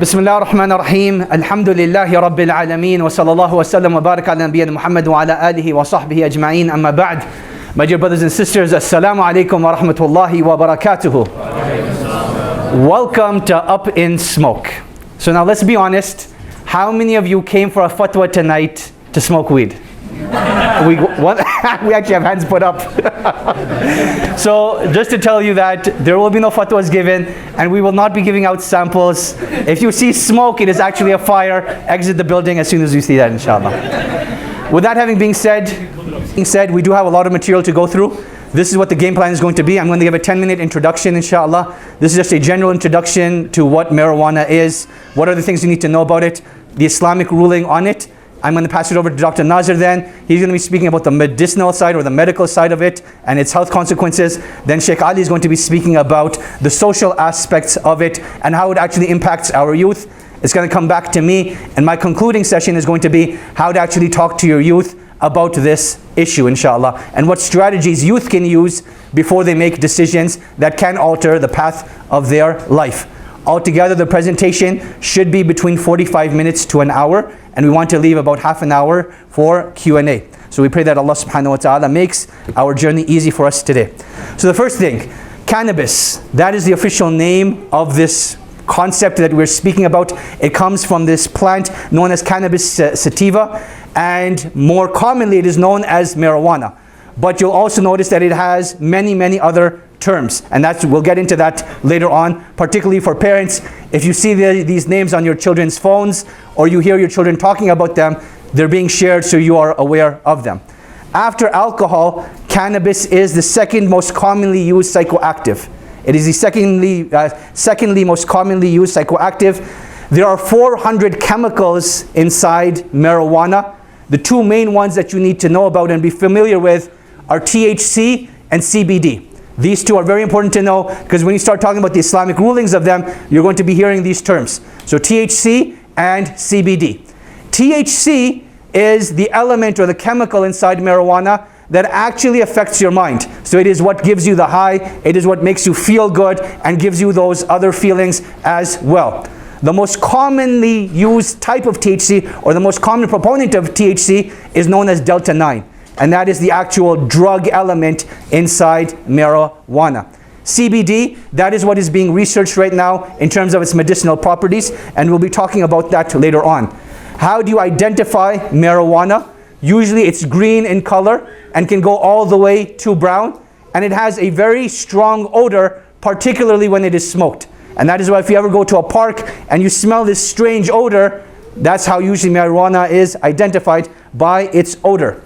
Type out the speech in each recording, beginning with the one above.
بسم الله الرحمن الرحيم الحمد لله رب العالمين وصلى الله وسلم وبارك على نبينا محمد وعلى آله وصحبه أجمعين أما بعد. My dear brothers and sisters, Assalamu alaikum wa rahmatullahi wa barakatuhu. Welcome to Up in Smoke. So now let's be honest, how many of you came for a fatwa tonight to smoke weed? We actually have hands put up. So just to tell you that there will be no fatwas given and we will not be giving out samples. If you see smoke, it is actually a fire. Exit the building as soon as you see that, inshallah. With that having been said, we do have a lot of material to go through. This is what the game plan is going to be. I'm going to give a 10-minute introduction, inshallah. This is just a general introduction to what marijuana is, what are the things you need to know about it, the Islamic ruling on it. I'm going to pass it over to Dr. Nazir then. He's going to be speaking about the medicinal side or the medical side of it and its health consequences. Then Sheikh Ali is going to be speaking about the social aspects of it and how it actually impacts our youth. It's going to come back to me, and my concluding session is going to be how to actually talk to your youth about this issue, inshallah, and what strategies youth can use before they make decisions that can alter the path of their life. Altogether, the presentation should be between 45 minutes to an hour, and we want to leave about half an hour for Q&A. So we pray that Allah subhanahu wa ta'ala makes our journey easy for us today. So the first thing, cannabis, that is the official name of this concept that we're speaking about. It comes from this plant known as Cannabis sativa, and more commonly it is known as marijuana. But you'll also notice that it has many other terms, and we'll get into that later on, particularly for parents. If you see these names on your children's phones or you hear your children talking about them, they're being shared so you are aware of them. After alcohol, cannabis is the second most commonly used psychoactive. It is the secondly most commonly used psychoactive. There are 400 chemicals inside marijuana. The two main ones that you need to know about and be familiar with are THC and CBD. These two are very important to know because when you start talking about the Islamic rulings of them, you're going to be hearing these terms. So THC and CBD. THC is the element or the chemical inside marijuana that actually affects your mind. So it is what gives you the high, it is what makes you feel good and gives you those other feelings as well. The most commonly used type of THC, or the most common proponent of THC, is known as Delta 9. And that is the actual drug element inside marijuana. CBD, that is what is being researched right now in terms of its medicinal properties, and we'll be talking about that later on. How do you identify marijuana? Usually it's green in color and can go all the way to brown, and it has a very strong odor, particularly when it is smoked. And that is why if you ever go to a park and you smell this strange odor, that's how usually marijuana is identified, by its odor.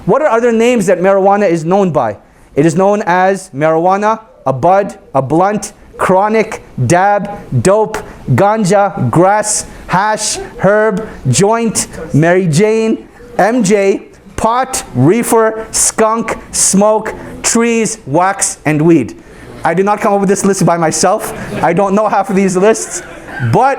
What are other names that marijuana is known by? It is known as marijuana, a bud, a blunt, chronic, dab, dope, ganja, grass, hash, herb, joint, Mary Jane, MJ, pot, reefer, skunk, smoke, trees, wax, and weed. I did not come up with this list by myself. I don't know half of these lists, but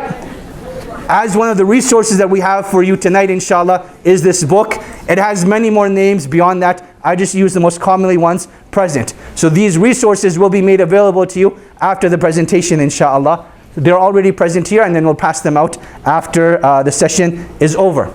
as one of the resources that we have for you tonight, inshallah, is this book. It has many more names beyond that. I just use the most commonly ones present. So these resources will be made available to you after the presentation, inshallah. They're already present here, and then we'll pass them out after the session is over.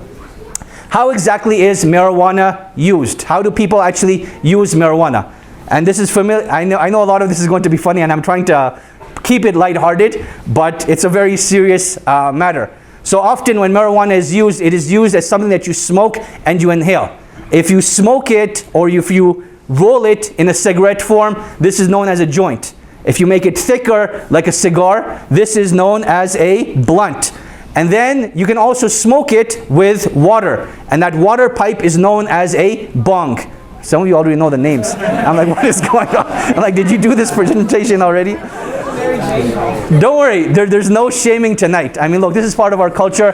How exactly is marijuana used? How do people actually use marijuana? And this is familiar. I know a lot of this is going to be funny, and I'm trying to keep it lighthearted, but it's a very serious matter. So often when marijuana is used, it is used as something that you smoke and you inhale. If you smoke it or if you roll it in a cigarette form, this is known as a joint. If you make it thicker like a cigar, this is known as a blunt. And then you can also smoke it with water, and that water pipe is known as a bong. Some of you already know the names. I'm like, what is going on? I'm like, did you do this presentation already? Don't worry, there's no shaming tonight. I mean, look, this is part of our culture,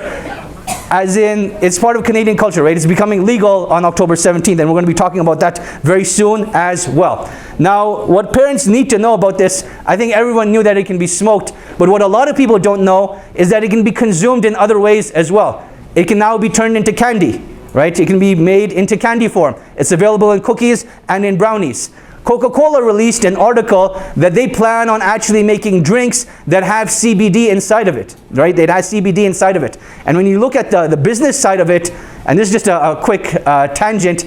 as in, it's part of Canadian culture, right? It's becoming legal on October 17th, and we're going to be talking about that very soon as well. Now, what parents need to know about this, I think everyone knew that it can be smoked, but what a lot of people don't know is that it can be consumed in other ways as well. It can now be turned into candy, right? It can be made into candy form. It's available in cookies and in brownies. Coca-Cola released an article that they plan on actually making drinks that have CBD inside of it, right? It has CBD inside of it. And when you look at the business side of it, and this is just a quick tangent,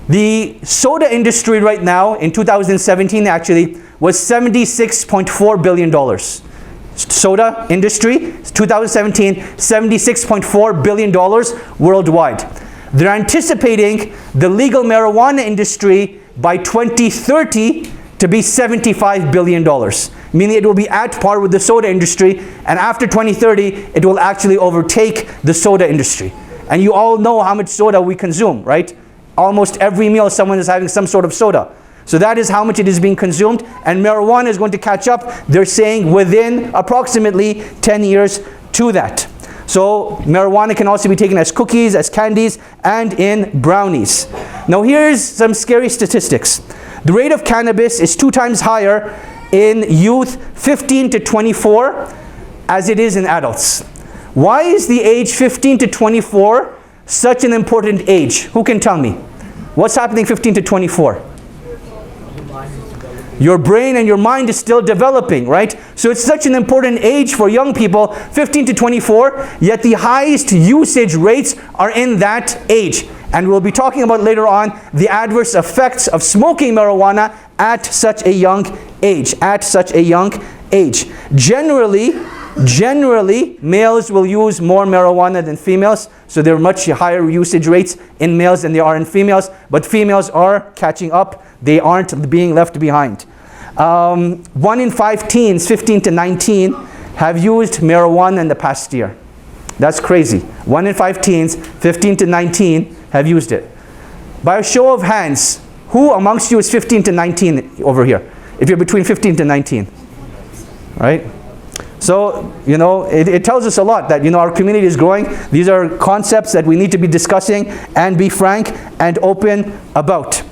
the soda industry right now, in 2017 actually, was $76.4 billion. Soda industry, 2017, $76.4 billion worldwide. They're anticipating the legal marijuana industry by 2030 to be $75 billion, meaning it will be at par with the soda industry, and after 2030, it will actually overtake the soda industry. And you all know how much soda we consume, right? Almost every meal someone is having some sort of soda. So that is how much it is being consumed, and marijuana is going to catch up, they're saying, within approximately 10 years to that. So marijuana can also be taken as cookies, as candies, and in brownies. Now here's some scary statistics. The rate of cannabis is 2 times higher in youth 15 to 24 as it is in adults. Why is the age 15 to 24 such an important age? Who can tell me? What's happening 15 to 24? Your brain and your mind is still developing, right? So it's such an important age for young people, 15 to 24, yet the highest usage rates are in that age. And we'll be talking about later on the adverse effects of smoking marijuana at such a young age, Generally, males will use more marijuana than females, so there are much higher usage rates in males than there are in females, but females are catching up. They aren't being left behind. 1 in 5 teens, 15 to 19, have used marijuana in the past year. That's crazy. 1 in 5 teens, 15 to 19, have used it. By a show of hands, who amongst you is 15 to 19 over here? If you're between 15 to 19, right? So, you know, it tells us a lot that, you know, our community is growing. These are concepts that we need to be discussing and be frank and open about.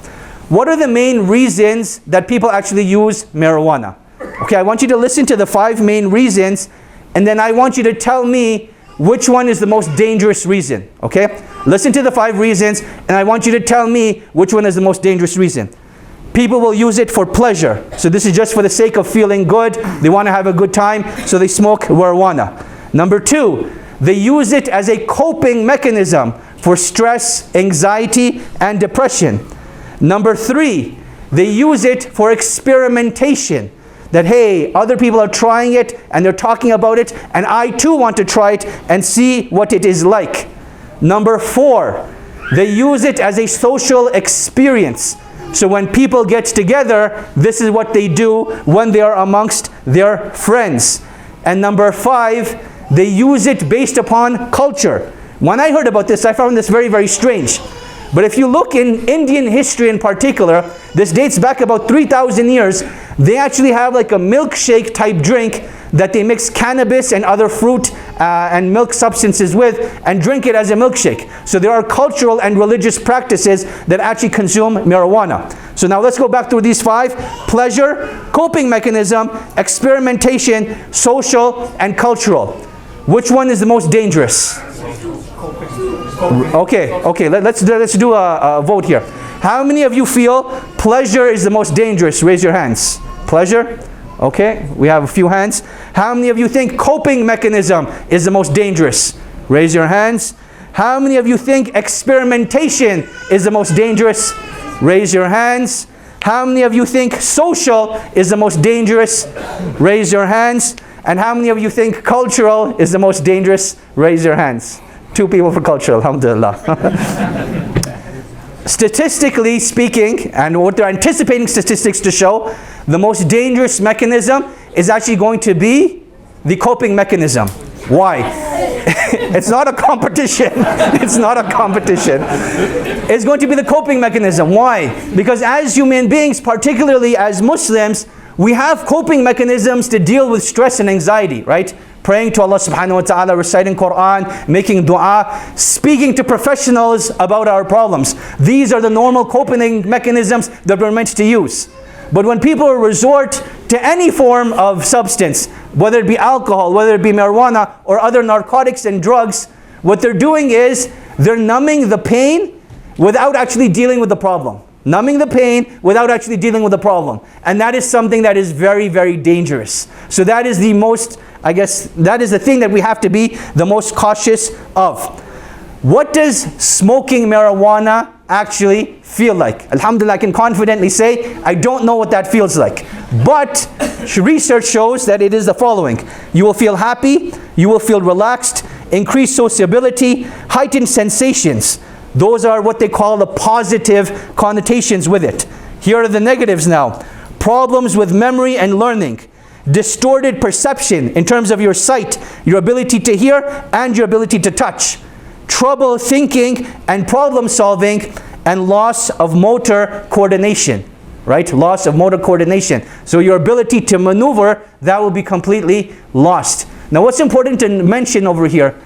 What are the main reasons that people actually use marijuana? Okay, I want you to listen to the 5 main reasons, and then I want you to tell me which one is the most dangerous reason, okay? Listen to the 5 reasons, and I want you to tell me which one is the most dangerous reason. People will use it for pleasure. So this is just for the sake of feeling good. They want to have a good time, so they smoke marijuana. Number 2, they use it as a coping mechanism for stress, anxiety, and depression. Number 3, they use it for experimentation. That, hey, other people are trying it and they're talking about it, and I too want to try it and see what it is like. Number 4, they use it as a social experience. So when people get together, this is what they do when they are amongst their friends. And number 5, they use it based upon culture. When I heard about this, I found this very, very strange. But if you look in Indian history in particular, this dates back about 3,000 years, they actually have like a milkshake type drink that they mix cannabis and other fruit and milk substances with and drink it as a milkshake. So there are cultural and religious practices that actually consume marijuana. So now let's go back through these 5. Pleasure, coping mechanism, experimentation, social, and cultural. Which one is the most dangerous? Okay, let's do a vote here. How many of you feel pleasure is the most dangerous? Raise your hands. Pleasure? Okay, we have a few hands. How many of you think coping mechanism is the most dangerous? Raise your hands. How many of you think experimentation is the most dangerous? Raise your hands. How many of you think social is the most dangerous? Raise your hands. And how many of you think cultural is the most dangerous? Raise your hands. 2 people for cultural, alhamdulillah. Statistically speaking, and what they're anticipating statistics to show, the most dangerous mechanism is actually going to be the coping mechanism. Why? It's not a competition. It's not a competition. It's going to be the coping mechanism. Why? Because as human beings, particularly as Muslims, we have coping mechanisms to deal with stress and anxiety, right? Praying to Allah subhanahu wa ta'ala, reciting Quran, making dua, speaking to professionals about our problems. These are the normal coping mechanisms that we're meant to use. But when people resort to any form of substance, whether it be alcohol, whether it be marijuana, or other narcotics and drugs, what they're doing is they're numbing the pain without actually dealing with the problem. numbing the pain without actually dealing with the problem. And that is something that is very, very dangerous. So that is the most, I guess, that is the thing that we have to be the most cautious of. What does smoking marijuana actually feel like? Alhamdulillah, I can confidently say, I don't know what that feels like. But research shows that it is the following. You will feel happy, you will feel relaxed, increased sociability, heightened sensations. Those are what they call the positive connotations with it. Here are the negatives now. Problems with memory and learning. Distorted perception in terms of your sight, your ability to hear, and your ability to touch. Trouble thinking and problem solving, and loss of motor coordination, right? Loss of motor coordination. So your ability to maneuver, that will be completely lost. Now what's important to mention over here?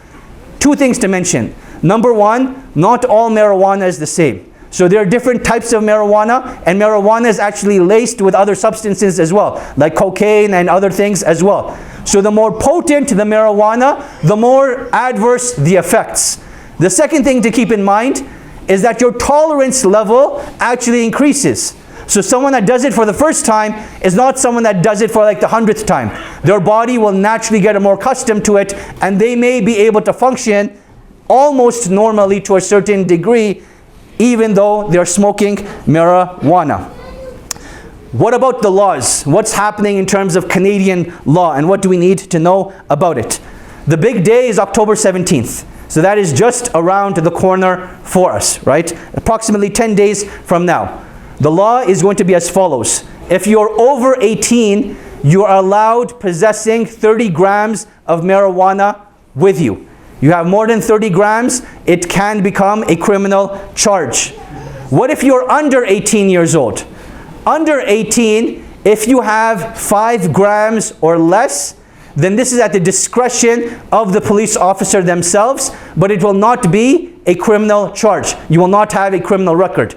Two things to mention. Number one, not all marijuana is the same. So there are different types of marijuana, and marijuana is actually laced with other substances as well, like cocaine and other things as well. So the more potent the marijuana, the more adverse the effects. The second thing to keep in mind is that your tolerance level actually increases. So someone that does it for the first time is not someone that does it for like the 100th time. Their body will naturally get more accustomed to it, and they may be able to function almost normally to a certain degree, even though they're smoking marijuana. What about the laws? What's happening in terms of Canadian law, and what do we need to know about it? The big day is October 17th. So that is just around the corner for us, right? Approximately 10 days from now. The law is going to be as follows. If you're over 18, you are allowed possessing 30 grams of marijuana with you. You have more than 30 grams, it can become a criminal charge. What if you're under 18 years old? Under 18, if you have 5 grams or less, then this is at the discretion of the police officer themselves, but it will not be a criminal charge. You will not have a criminal record.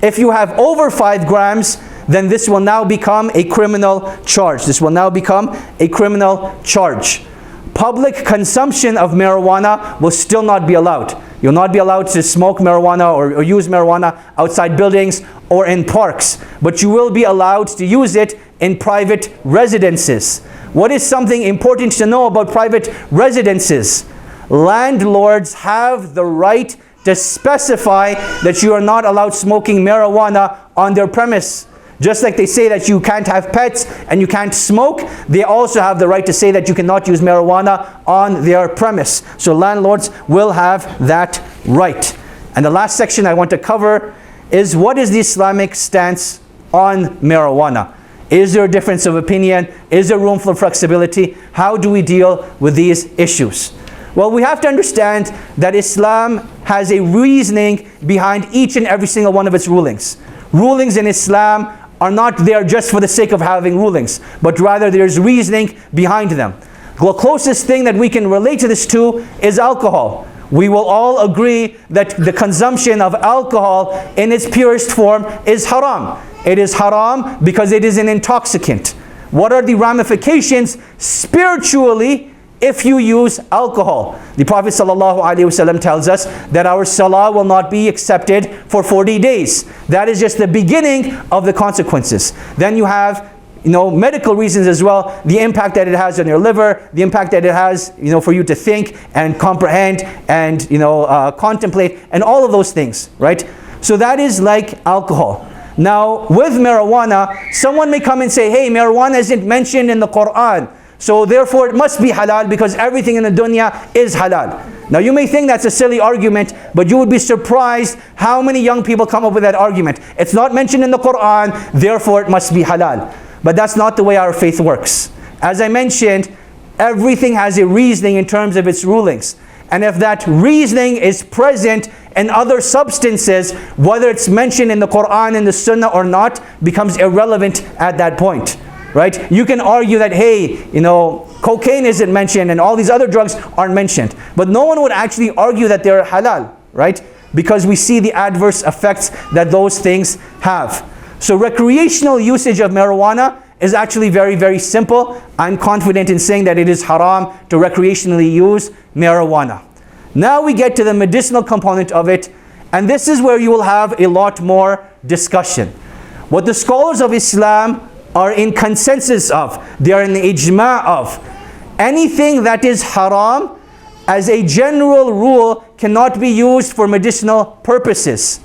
If you have over 5 grams, then this will now become a criminal charge. This will now become a criminal charge. Public consumption of marijuana will still not be allowed. You'll not be allowed to smoke marijuana or use marijuana outside buildings or in parks, but you will be allowed to use it in private residences. What is something important to know about private residences? Landlords have the right to specify that you are not allowed smoking marijuana on their premise. Just like they say that you can't have pets and you can't smoke, they also have the right to say that you cannot use marijuana on their premise. So landlords will have that right. And the last section I want to cover is, what is the Islamic stance on marijuana? Is there a difference of opinion? Is there room for flexibility? How do we deal with these issues? Well, we have to understand that Islam has a reasoning behind each and every single one of its rulings. Rulings in Islam are not there just for the sake of having rulings, but rather there's reasoning behind them. The closest thing that we can relate to this to is alcohol. We will all agree that the consumption of alcohol in its purest form is haram. It is haram because it is an intoxicant. What are the ramifications spiritually if you use alcohol? The Prophet ﷺ tells us that our salah will not be accepted for 40 days. That is just the beginning of the consequences. Then you have medical reasons as well, the impact that it has on your liver, the impact that it has for you to think and comprehend and contemplate, and all of those things, right? So that is like alcohol. Now with marijuana, someone may come and say, hey, marijuana isn't mentioned in the Quran, so therefore it must be halal because everything in the dunya is halal. Now you may think that's a silly argument, but you would be surprised how many young people come up with that argument. It's not mentioned in the Quran, therefore it must be halal. But that's not the way our faith works. As I mentioned, everything has a reasoning in terms of its rulings. And if that reasoning is present in other substances, whether it's mentioned in the Quran and the Sunnah or not, becomes irrelevant at that point. Right? You can argue that, hey, cocaine isn't mentioned and all these other drugs aren't mentioned. But no one would actually argue that they're halal, right? Because we see the adverse effects that those things have. So recreational usage of marijuana is actually very, very simple. I'm confident in saying that it is haram to recreationally use marijuana. Now we get to the medicinal component of it, And this is where you will have a lot more discussion. What the scholars of Islam are in consensus of, they are in the ijma' of, anything that is haram as a general rule cannot be used for medicinal purposes,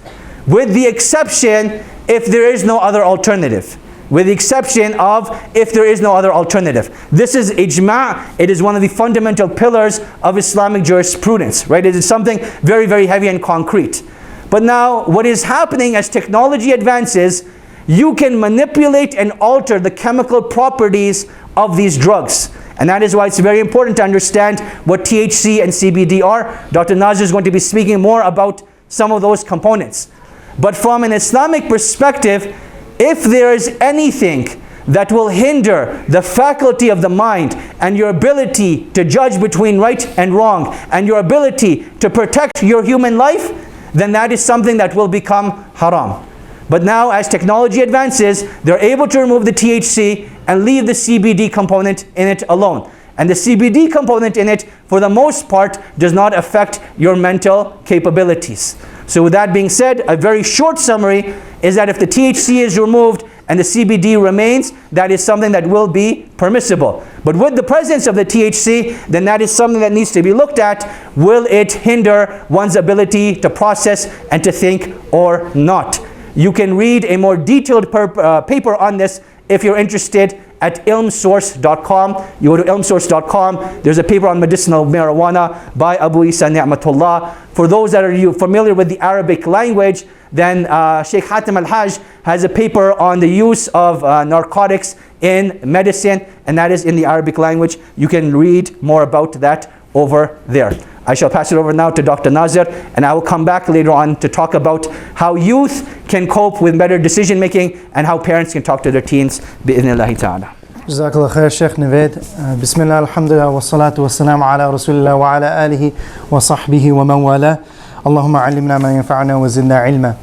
with the exception if there is no other alternative. With the exception of if there is no other alternative. This is ijma'. It is one of the fundamental pillars of Islamic jurisprudence, right? It is something very, very heavy and concrete. But now, what is happening as technology advances, you can manipulate and alter the chemical properties of these drugs. And that is why it's very important to understand what THC and CBD are. Dr. Nazir is going to be speaking more about some of those components. But from an Islamic perspective, if there is anything that will hinder the faculty of the mind and your ability to judge between right and wrong and your ability to protect your human life, then that is something that will become haram. But now as technology advances, they're able to remove the THC and leave the CBD component in it alone. And the CBD component in it, for the most part, does not affect your mental capabilities. So with that being said, a very short summary is that if the THC is removed and the CBD remains, that is something that will be permissible. But with the presence of the THC, then that is something that needs to be looked at. Will it hinder one's ability to process and to think or not? You can read a more detailed paper on this if you're interested at ilmsource.com. You go to ilmsource.com. There's a paper on medicinal marijuana by Abu Isa Ni'matullah. For those that are familiar with the Arabic language, then Sheikh Hatem Al-Hajj has a paper on the use of narcotics in medicine, and that is in the Arabic language. You can read more about that over there. I shall pass it over now to Dr. Nazir, and I will come back later on to talk about how youth can cope with better decision making and how parents can talk to their teens. Bi-idhnillahi ta'ala. Jazakallah khair, Sheikh Navaid. Bismillah, alhamdulillah, wa salatu wa salam ala rasulillah wa ala alihi wa sahbihi wa man wala. Allahumma alimna ma yanfa'ana wa zidna ilma.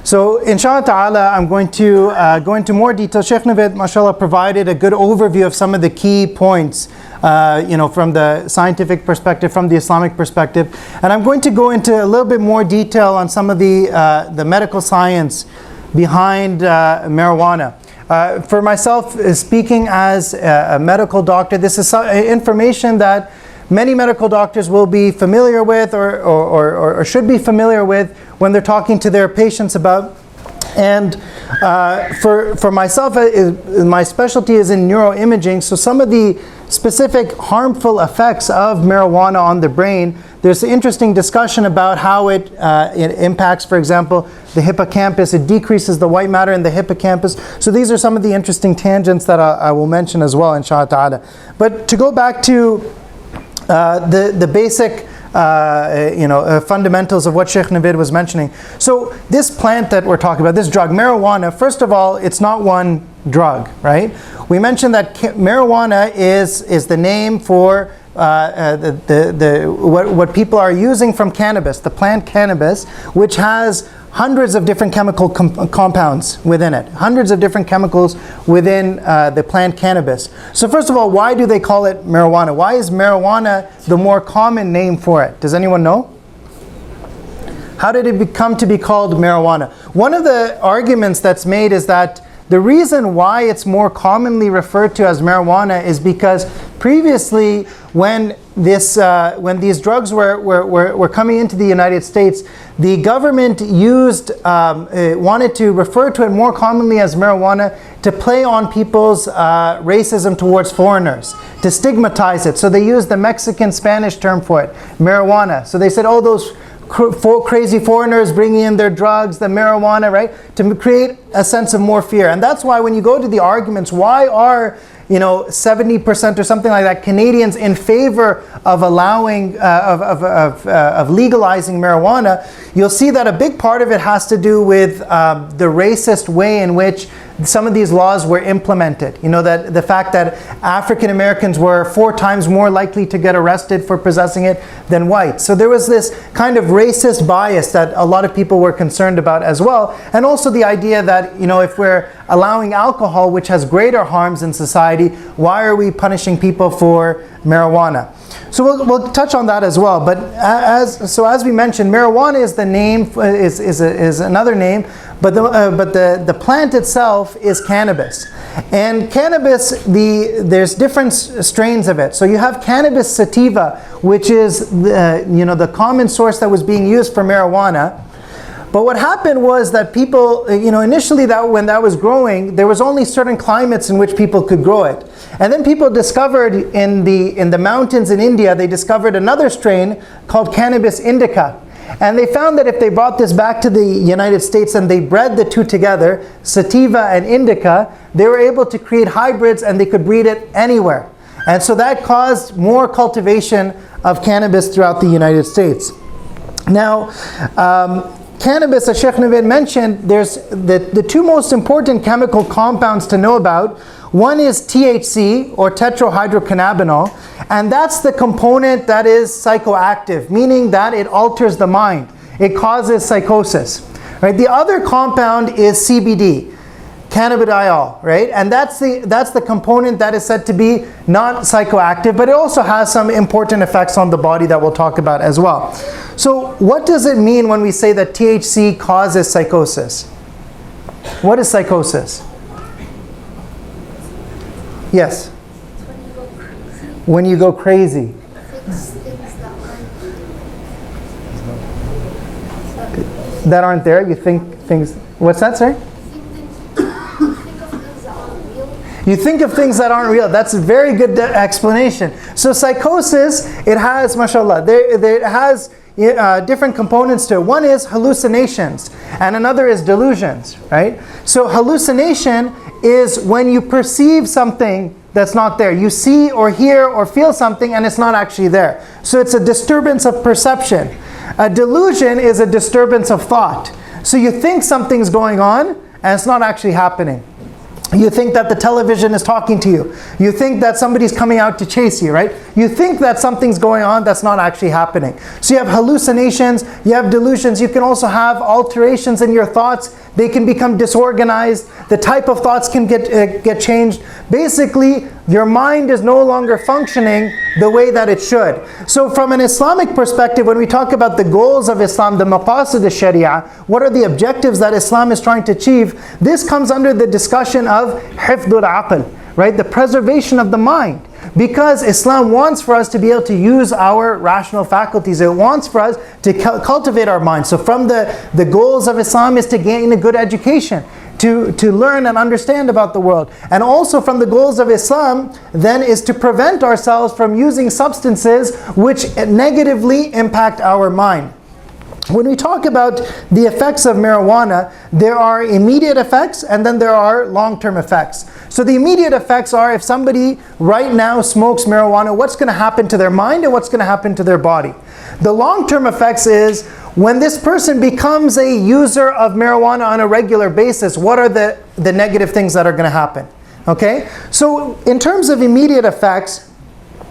So, inshallah ta'ala, I'm going to go into more detail. Sheikh Navaid, mashallah, provided a good overview of some of the key points, from the scientific perspective, from the Islamic perspective. And I'm going to go into a little bit more detail on some of the medical science behind marijuana. For myself, speaking as a medical doctor, this is information that many medical doctors will be familiar with or should be familiar with when they're talking to their patients about. And for myself, my specialty is in neuroimaging, so some of the specific harmful effects of marijuana on the brain, there's an interesting discussion about how it impacts, for example, the hippocampus. It decreases the white matter in the hippocampus. So these are some of the interesting tangents that I will mention as well, inshallah ta'ala. But to go back to the basic fundamentals of what Sheikh Navaid was mentioning. So this plant that we're talking about, this drug, marijuana, first of all, it's not one drug, right? We mentioned that marijuana is the name for what people are using from cannabis, the plant cannabis, which has hundreds of different chemical compounds within it, hundreds of different chemicals within the plant cannabis. So first of all, why do they call it marijuana? Why is marijuana the more common name for it? Does anyone know? How did it come to be called marijuana? One of the arguments that's made is that the reason why it's more commonly referred to as marijuana is because previously, when these drugs were coming into the United States, the government wanted to refer to it more commonly as marijuana to play on people's racism towards foreigners, to stigmatize it. So they used the Mexican-Spanish term for it, marijuana. So they said, oh, those crazy foreigners bringing in their drugs, the marijuana, right? To create a sense of more fear. And that's why when you go to the arguments, why are 70% or something like that Canadians in favor of allowing of legalizing marijuana, you'll see that a big part of it has to do with the racist way in which some of these laws were implemented. That the fact that African Americans were 4 times more likely to get arrested for possessing it than whites. So there was this kind of racist bias that a lot of people were concerned about as well. And also the idea that if we're allowing alcohol, which has greater harms in society? Why are we punishing people for marijuana? So we'll touch on that as well. But as we mentioned, marijuana is the name, is another name, but the plant itself is cannabis. And cannabis, there's different strains of it. So you have cannabis sativa, which is the common source that was being used for marijuana. But what happened was that people, initially when that was growing, there was only certain climates in which people could grow it. And then people discovered in the mountains in India, they discovered another strain called Cannabis indica. And they found that if they brought this back to the United States and they bred the two together, sativa and indica, they were able to create hybrids and they could breed it anywhere. And so that caused more cultivation of cannabis throughout the United States. Now, cannabis, as Sheikh Navaid mentioned, there's the two most important chemical compounds to know about. One is THC, or tetrahydrocannabinol, and that's the component that is psychoactive, meaning that it alters the mind. It causes psychosis. Right? The other compound is CBD, cannabidiol, right? And that's the component that is said to be not psychoactive, but it also has some important effects on the body that we'll talk about as well. So what does it mean when we say that THC causes psychosis? What is psychosis? Yes? When you go crazy. That aren't there? You think things... What's that, sir? You think of things that aren't real. That's a very good explanation. So psychosis, it has, mashallah, it has different components to it. One is hallucinations, and another is delusions, right? So hallucination is when you perceive something that's not there. You see or hear or feel something and it's not actually there. So it's a disturbance of perception. A delusion is a disturbance of thought. So you think something's going on and it's not actually happening. You think that the television is talking to you. You think that somebody's coming out to chase you, right? You think that something's going on that's not actually happening. So you have hallucinations, you have delusions, you can also have alterations in your thoughts. They can become disorganized. The type of thoughts can get changed. Basically, your mind is no longer functioning the way that it should. So from an Islamic perspective, when we talk about the goals of Islam, the maqasid al-Sharia, what are the objectives that Islam is trying to achieve? This comes under the discussion of hifdul aql, right? The preservation of the mind. Because Islam wants for us to be able to use our rational faculties. It wants for us to cultivate our minds. So from the goals of Islam is to gain a good education, to learn and understand about the world. And also from the goals of Islam then is to prevent ourselves from using substances which negatively impact our mind. When we talk about the effects of marijuana, there are immediate effects and then there are long-term effects. So the immediate effects are, if somebody right now smokes marijuana, what's going to happen to their mind and what's going to happen to their body? The long-term effects is, when this person becomes a user of marijuana on a regular basis, what are the negative things that are going to happen? Okay? So in terms of immediate effects,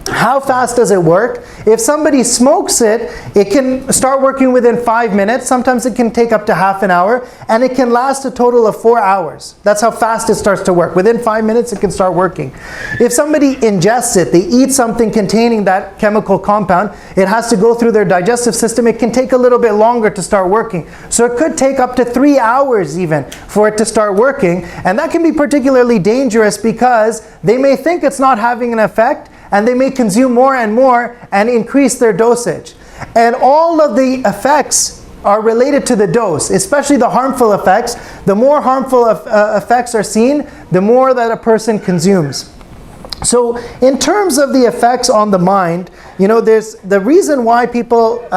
how fast does it work? If somebody smokes it, it can start working within 5 minutes. Sometimes it can take up to half an hour, and it can last a total of 4 hours. That's how fast it starts to work. Within 5 minutes, it can start working. If somebody ingests it, they eat something containing that chemical compound, it has to go through their digestive system. It can take a little bit longer to start working. So it could take up to 3 hours even for it to start working. And that can be particularly dangerous because they may think it's not having an effect, and they may consume more and more and increase their dosage. And all of the effects are related to the dose, especially the harmful effects. The more harmful effects are seen, the more that a person consumes. So in terms of the effects on the mind, there's the reason why people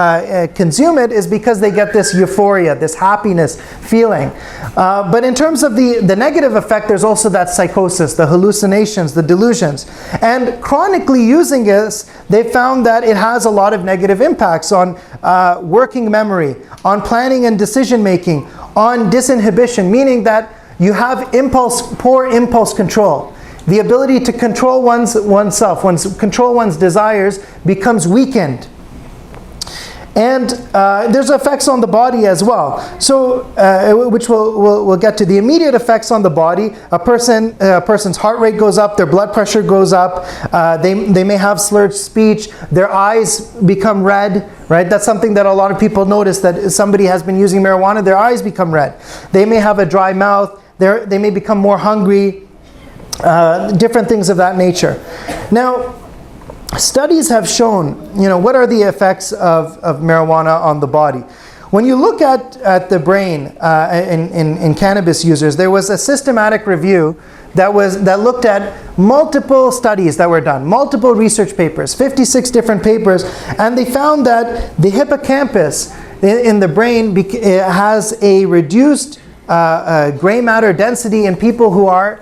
consume it is because they get this euphoria, this happiness feeling. But in terms of the negative effect, there's also that psychosis, the hallucinations, the delusions. And chronically using this, they found that it has a lot of negative impacts on working memory, on planning and decision making, on disinhibition, meaning that you have poor impulse control. The ability to control oneself, control one's desires becomes weakened. And there's effects on the body as well. So, which we'll get to. The immediate effects on the body: a person's heart rate goes up, their blood pressure goes up, they may have slurred speech, their eyes become red. Right? That's something that a lot of people notice, that if somebody has been using marijuana, their eyes become red. They may have a dry mouth. They may become more hungry. Different things of that nature. Now, studies have shown, what are the effects of marijuana on the body. When you look at the brain in cannabis users, there was a systematic review that looked at multiple studies that were done, multiple research papers, 56 different papers, and they found that the hippocampus in the brain has a reduced gray matter density in people who are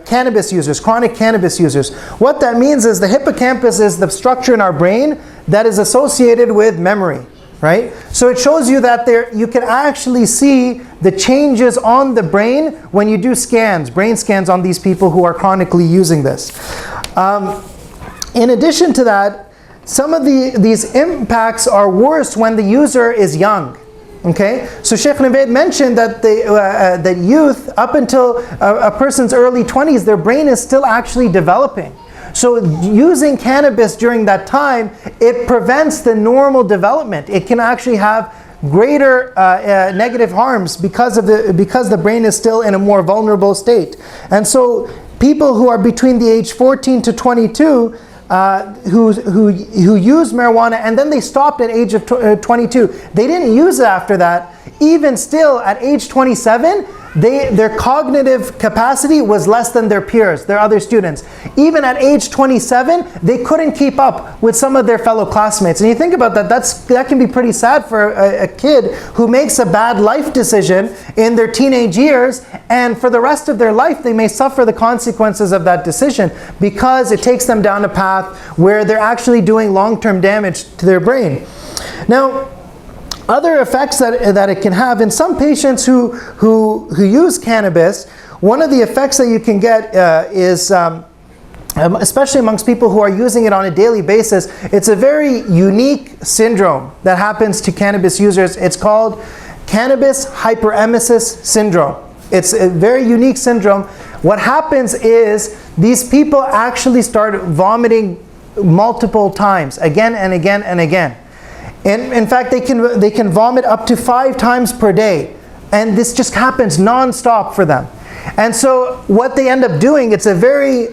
cannabis users, chronic cannabis users. What that means is the hippocampus is the structure in our brain that is associated with memory, right? So it shows you that you can actually see the changes on the brain when you do brain scans on these people who are chronically using this. In addition to that, some of these impacts are worse when the user is young. Okay, so Sheikh Navaid mentioned that that youth, up until a person's early 20s, their brain is still actually developing. So using cannabis during that time, it prevents the normal development. It can actually have greater negative harms because the brain is still in a more vulnerable state. And so people who are between the age 14 to 22, who used marijuana and then they stopped at age of 22. They didn't use it after that. Even still, at age 27, their cognitive capacity was less than their peers, their other students. Even at age 27, they couldn't keep up with some of their fellow classmates. And you think about that, that can be pretty sad for a kid who makes a bad life decision in their teenage years, and for the rest of their life they may suffer the consequences of that decision because it takes them down a path where they're actually doing long-term damage to their brain. Now, other effects that it can have in some patients who use cannabis, one of the effects that you can get is, especially amongst people who are using it on a daily basis, it's a very unique syndrome that happens to cannabis users. It's called cannabis hyperemesis syndrome. It's a very unique syndrome. What happens is these people actually start vomiting multiple times, again and again and again. In fact, they can vomit up to 5 times per day, and this just happens non-stop for them. And so what they end up doing, it's a very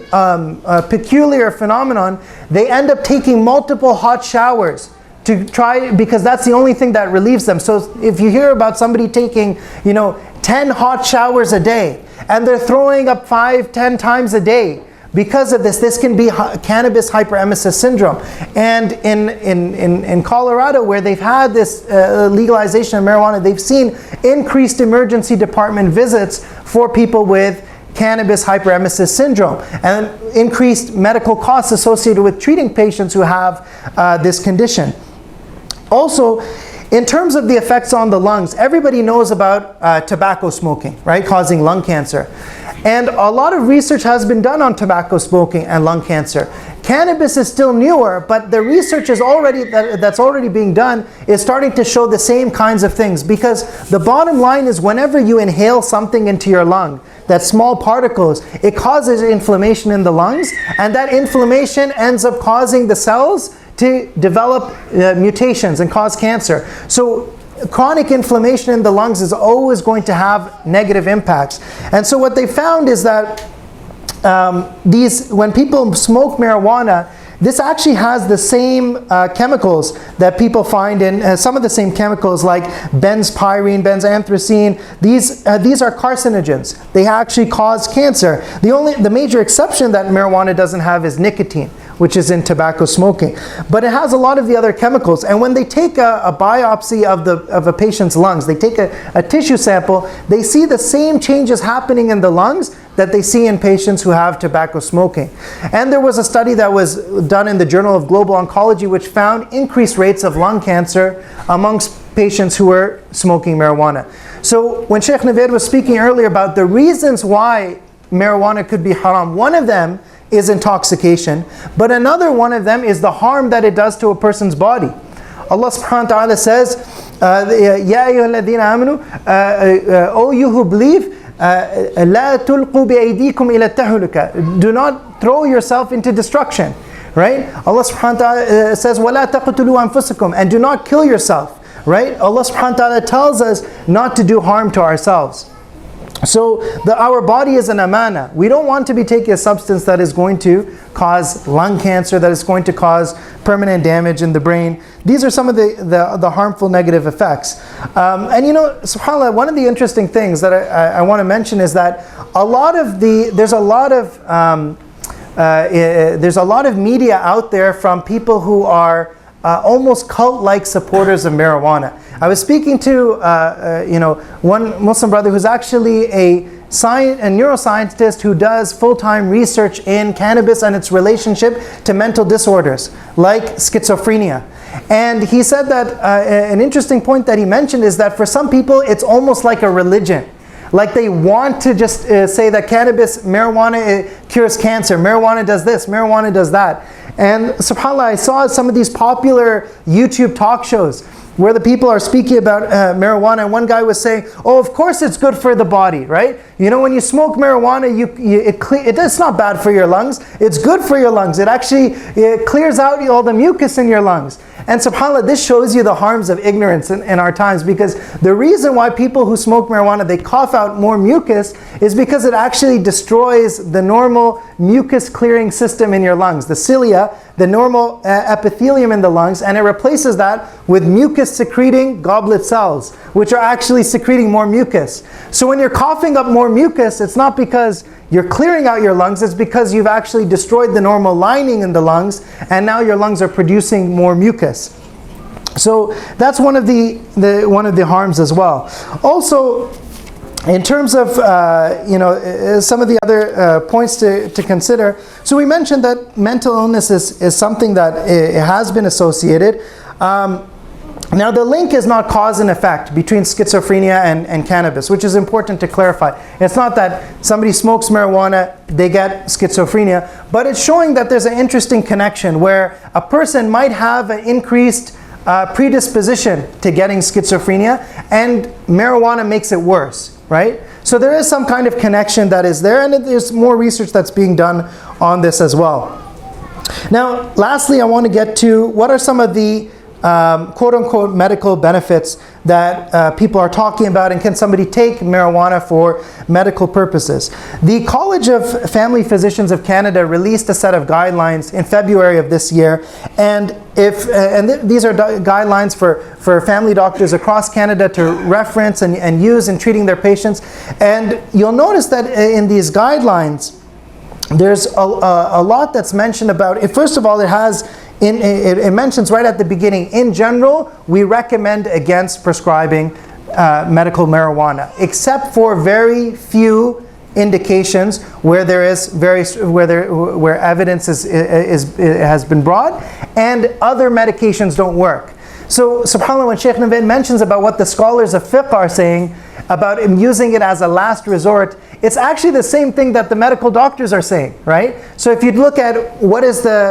peculiar phenomenon. They end up taking multiple hot showers to try, because that's the only thing that relieves them. So if you hear about somebody taking 10 hot showers a day, and they're throwing up 5-10 times a day, because of this can be cannabis hyperemesis syndrome. And in Colorado, where they've had this legalization of marijuana, they've seen increased emergency department visits for people with cannabis hyperemesis syndrome, and increased medical costs associated with treating patients who have this condition. Also, in terms of the effects on the lungs, everybody knows about tobacco smoking, right, causing lung cancer. And a lot of research has been done on tobacco smoking and lung cancer. Cannabis is still newer, but the research is that's already being done is starting to show the same kinds of things, because the bottom line is whenever you inhale something into your lung, that small particles, it causes inflammation in the lungs, and that inflammation ends up causing the cells to develop mutations and cause cancer. So chronic inflammation in the lungs is always going to have negative impacts. And so what they found is that when people smoke marijuana, this actually has the same chemicals that people find in some of the same chemicals like benzpyrene, benzanthracene. These are carcinogens. They actually cause cancer. The major exception that marijuana doesn't have is nicotine, which is in tobacco smoking. But it has a lot of the other chemicals. And when they take a biopsy of a patient's lungs, they take a tissue sample, they see the same changes happening in the lungs that they see in patients who have tobacco smoking. And there was a study that was done in the Journal of Global Oncology which found increased rates of lung cancer amongst patients who were smoking marijuana. So when Sheikh Navaid was speaking earlier about the reasons why marijuana could be haram, one of them is intoxication, but another one of them is the harm that it does to a person's body. Allah subhanahu wa ta'ala says, Ya ayyuhalladhina amanu, O you who believe, La tulqu bi'aydikum ila tahluka. Do not throw yourself into destruction. Right? Allah subhanahu wa ta'ala says, وَلَا تَقْتُلُوا أَنفُسَكُمْ, and do not kill yourself. Right? Allah subhanahu wa ta'ala tells us not to do harm to ourselves. So our body is an amana. We don't want to be taking a substance that is going to cause lung cancer, that is going to cause permanent damage in the brain. These are some of the harmful negative effects. And you know, subhanAllah, one of the interesting things that I want to mention is that there's a lot of media out there from people who are almost cult-like supporters of marijuana. I was speaking to one Muslim brother who's actually a neuroscientist who does full-time research in cannabis and its relationship to mental disorders like schizophrenia. And he said that an interesting point that he mentioned is that for some people it's almost like a religion. Like they want to just say that marijuana cures cancer, marijuana does this, marijuana does that. And subhanAllah, I saw some of these popular YouTube talk shows where the people are speaking about marijuana, and one guy was saying, oh, of course it's good for the body, right? You know, when you smoke marijuana, it's not bad for your lungs, it's good for your lungs. It clears out all the mucus in your lungs. And subhanAllah, this shows you the harms of ignorance in our times, because the reason why people who smoke marijuana, they cough out more mucus is because it actually destroys the normal mucus clearing system in your lungs, the cilia, the normal epithelium in the lungs, and it replaces that with mucus secreting goblet cells, which are actually secreting more mucus. So when you're coughing up more mucus, it's not because you're clearing out your lungs, it's because you've actually destroyed the normal lining in the lungs, and now your lungs are producing more mucus. So that's one of the harms as well. Also, in terms of some of the other points to consider, so we mentioned that mental illness is something that it has been associated. Now the link is not cause and effect between schizophrenia and cannabis, which is important to clarify. It's not that somebody smokes marijuana, they get schizophrenia, but it's showing that there's an interesting connection where a person might have an increased predisposition to getting schizophrenia, and marijuana makes it worse, right? So there is some kind of connection that is there, and there's more research that's being done on this as well. Now, lastly, I want to get to what are some of the quote-unquote medical benefits that people are talking about, and can somebody take marijuana for medical purposes. The College of Family Physicians of Canada released a set of guidelines in February of this year, and these are guidelines for family doctors across Canada to reference and use in treating their patients. And you'll notice that in these guidelines, there's a lot that's mentioned about it. First of all, it mentions right at the beginning, in general, we recommend against prescribing medical marijuana, except for very few indications where where evidence has been brought, and other medications don't work. So subhanAllah, when Shaykh Navaid mentions about what the scholars of fiqh are saying about using it as a last resort, it's actually the same thing that the medical doctors are saying, right? So if you look at what is the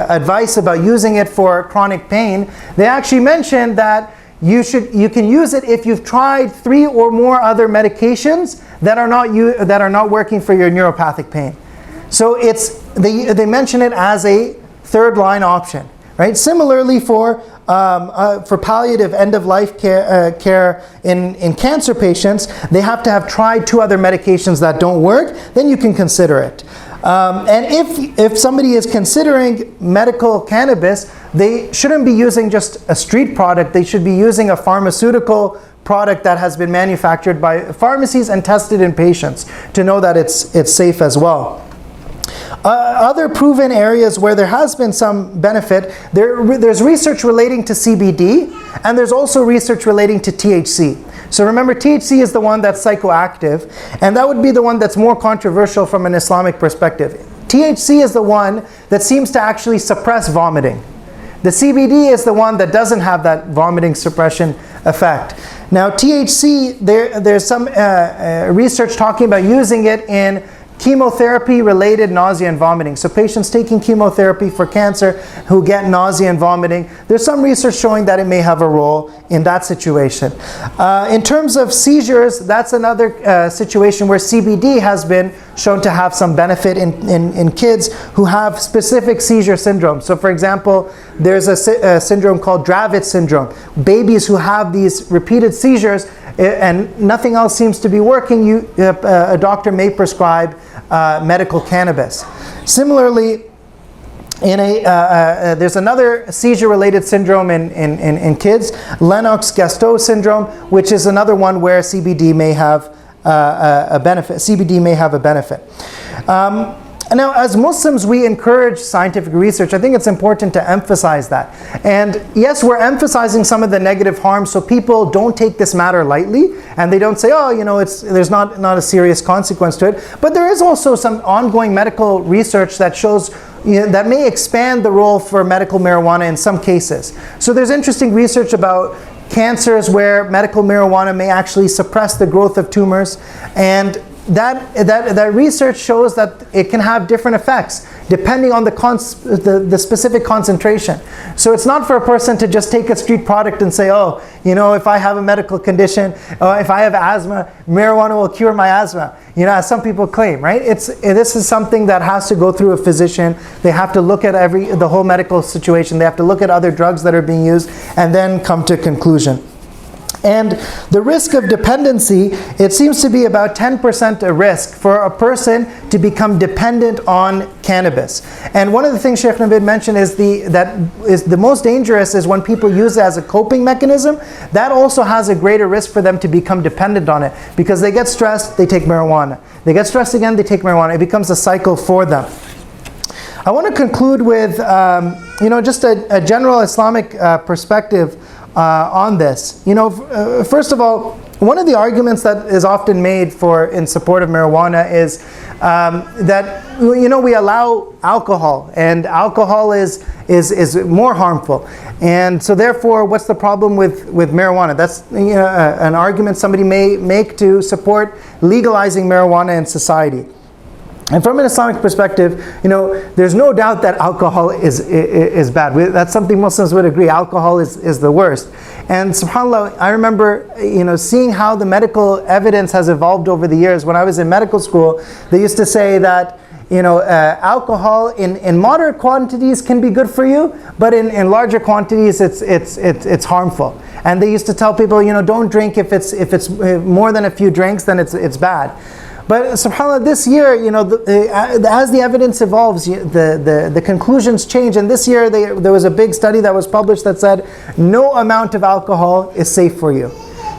advice about using it for chronic pain, they actually mention that you can use it if you've tried 3 or more other medications that are not working for your neuropathic pain. So they mention it as a third line option. Right? Similarly, for palliative end-of-life care in cancer patients, they have to have tried 2 other medications that don't work, then you can consider it. And if somebody is considering medical cannabis, they shouldn't be using just a street product, they should be using a pharmaceutical product that has been manufactured by pharmacies and tested in patients to know that it's safe as well. Other proven areas where there has been some benefit, there's research relating to CBD, and there's also research relating to THC. So remember, THC is the one that's psychoactive, and that would be the one that's more controversial from an Islamic perspective. THC is the one that seems to actually suppress vomiting. The CBD is the one that doesn't have that vomiting suppression effect. Now THC, there's some research talking about using it in chemotherapy-related nausea and vomiting. So patients taking chemotherapy for cancer who get nausea and vomiting, there's some research showing that it may have a role in that situation. In terms of seizures, that's another situation where CBD has been shown to have some benefit in kids who have specific seizure syndrome. So for example, there's a syndrome called Dravet syndrome. Babies who have these repeated seizures and nothing else seems to be working, a doctor may prescribe medical cannabis. Similarly, there's another seizure-related syndrome in kids, Lennox-Gastaut syndrome, which is another one where CBD may have a benefit. CBD may have a benefit. Now, as Muslims, we encourage scientific research. I think it's important to emphasize that. And yes, we're emphasizing some of the negative harms, so people don't take this matter lightly, and they don't say, oh, there's not a serious consequence to it. But there is also some ongoing medical research that shows that may expand the role for medical marijuana in some cases. So there's interesting research about cancers where medical marijuana may actually suppress the growth of tumors, and that research shows that it can have different effects depending on the specific concentration. So it's not for a person to just take a street product and say, oh, if I have a medical condition, if I have asthma, marijuana will cure my asthma, as some people claim, right? This is something that has to go through a physician. They have to look at the whole medical situation. They have to look at other drugs that are being used and then come to a conclusion. And the risk of dependency, it seems to be about 10% a risk for a person to become dependent on cannabis. And one of the things Sheikh Navaid mentioned is the most dangerous is when people use it as a coping mechanism. That also has a greater risk for them to become dependent on it, because they get stressed, they take marijuana. They get stressed again, they take marijuana. It becomes a cycle for them. I want to conclude with just a general Islamic perspective on this. First of all, one of the arguments that is often made in support of marijuana is that we allow alcohol, and alcohol is more harmful, and so therefore, what's the problem with marijuana? That's an argument somebody may make to support legalizing marijuana in society. And from an Islamic perspective, there's no doubt that alcohol is bad. That's something Muslims would agree. Alcohol is the worst. And subhanAllah, I remember seeing how the medical evidence has evolved over the years. When I was in medical school, they used to say that alcohol in moderate quantities can be good for you, but in larger quantities it's harmful. And they used to tell people, don't drink if it's more than a few drinks, then it's bad. But subhanAllah, this year, as the evidence evolves, the conclusions change. And this year, there was a big study that was published that said, no amount of alcohol is safe for you.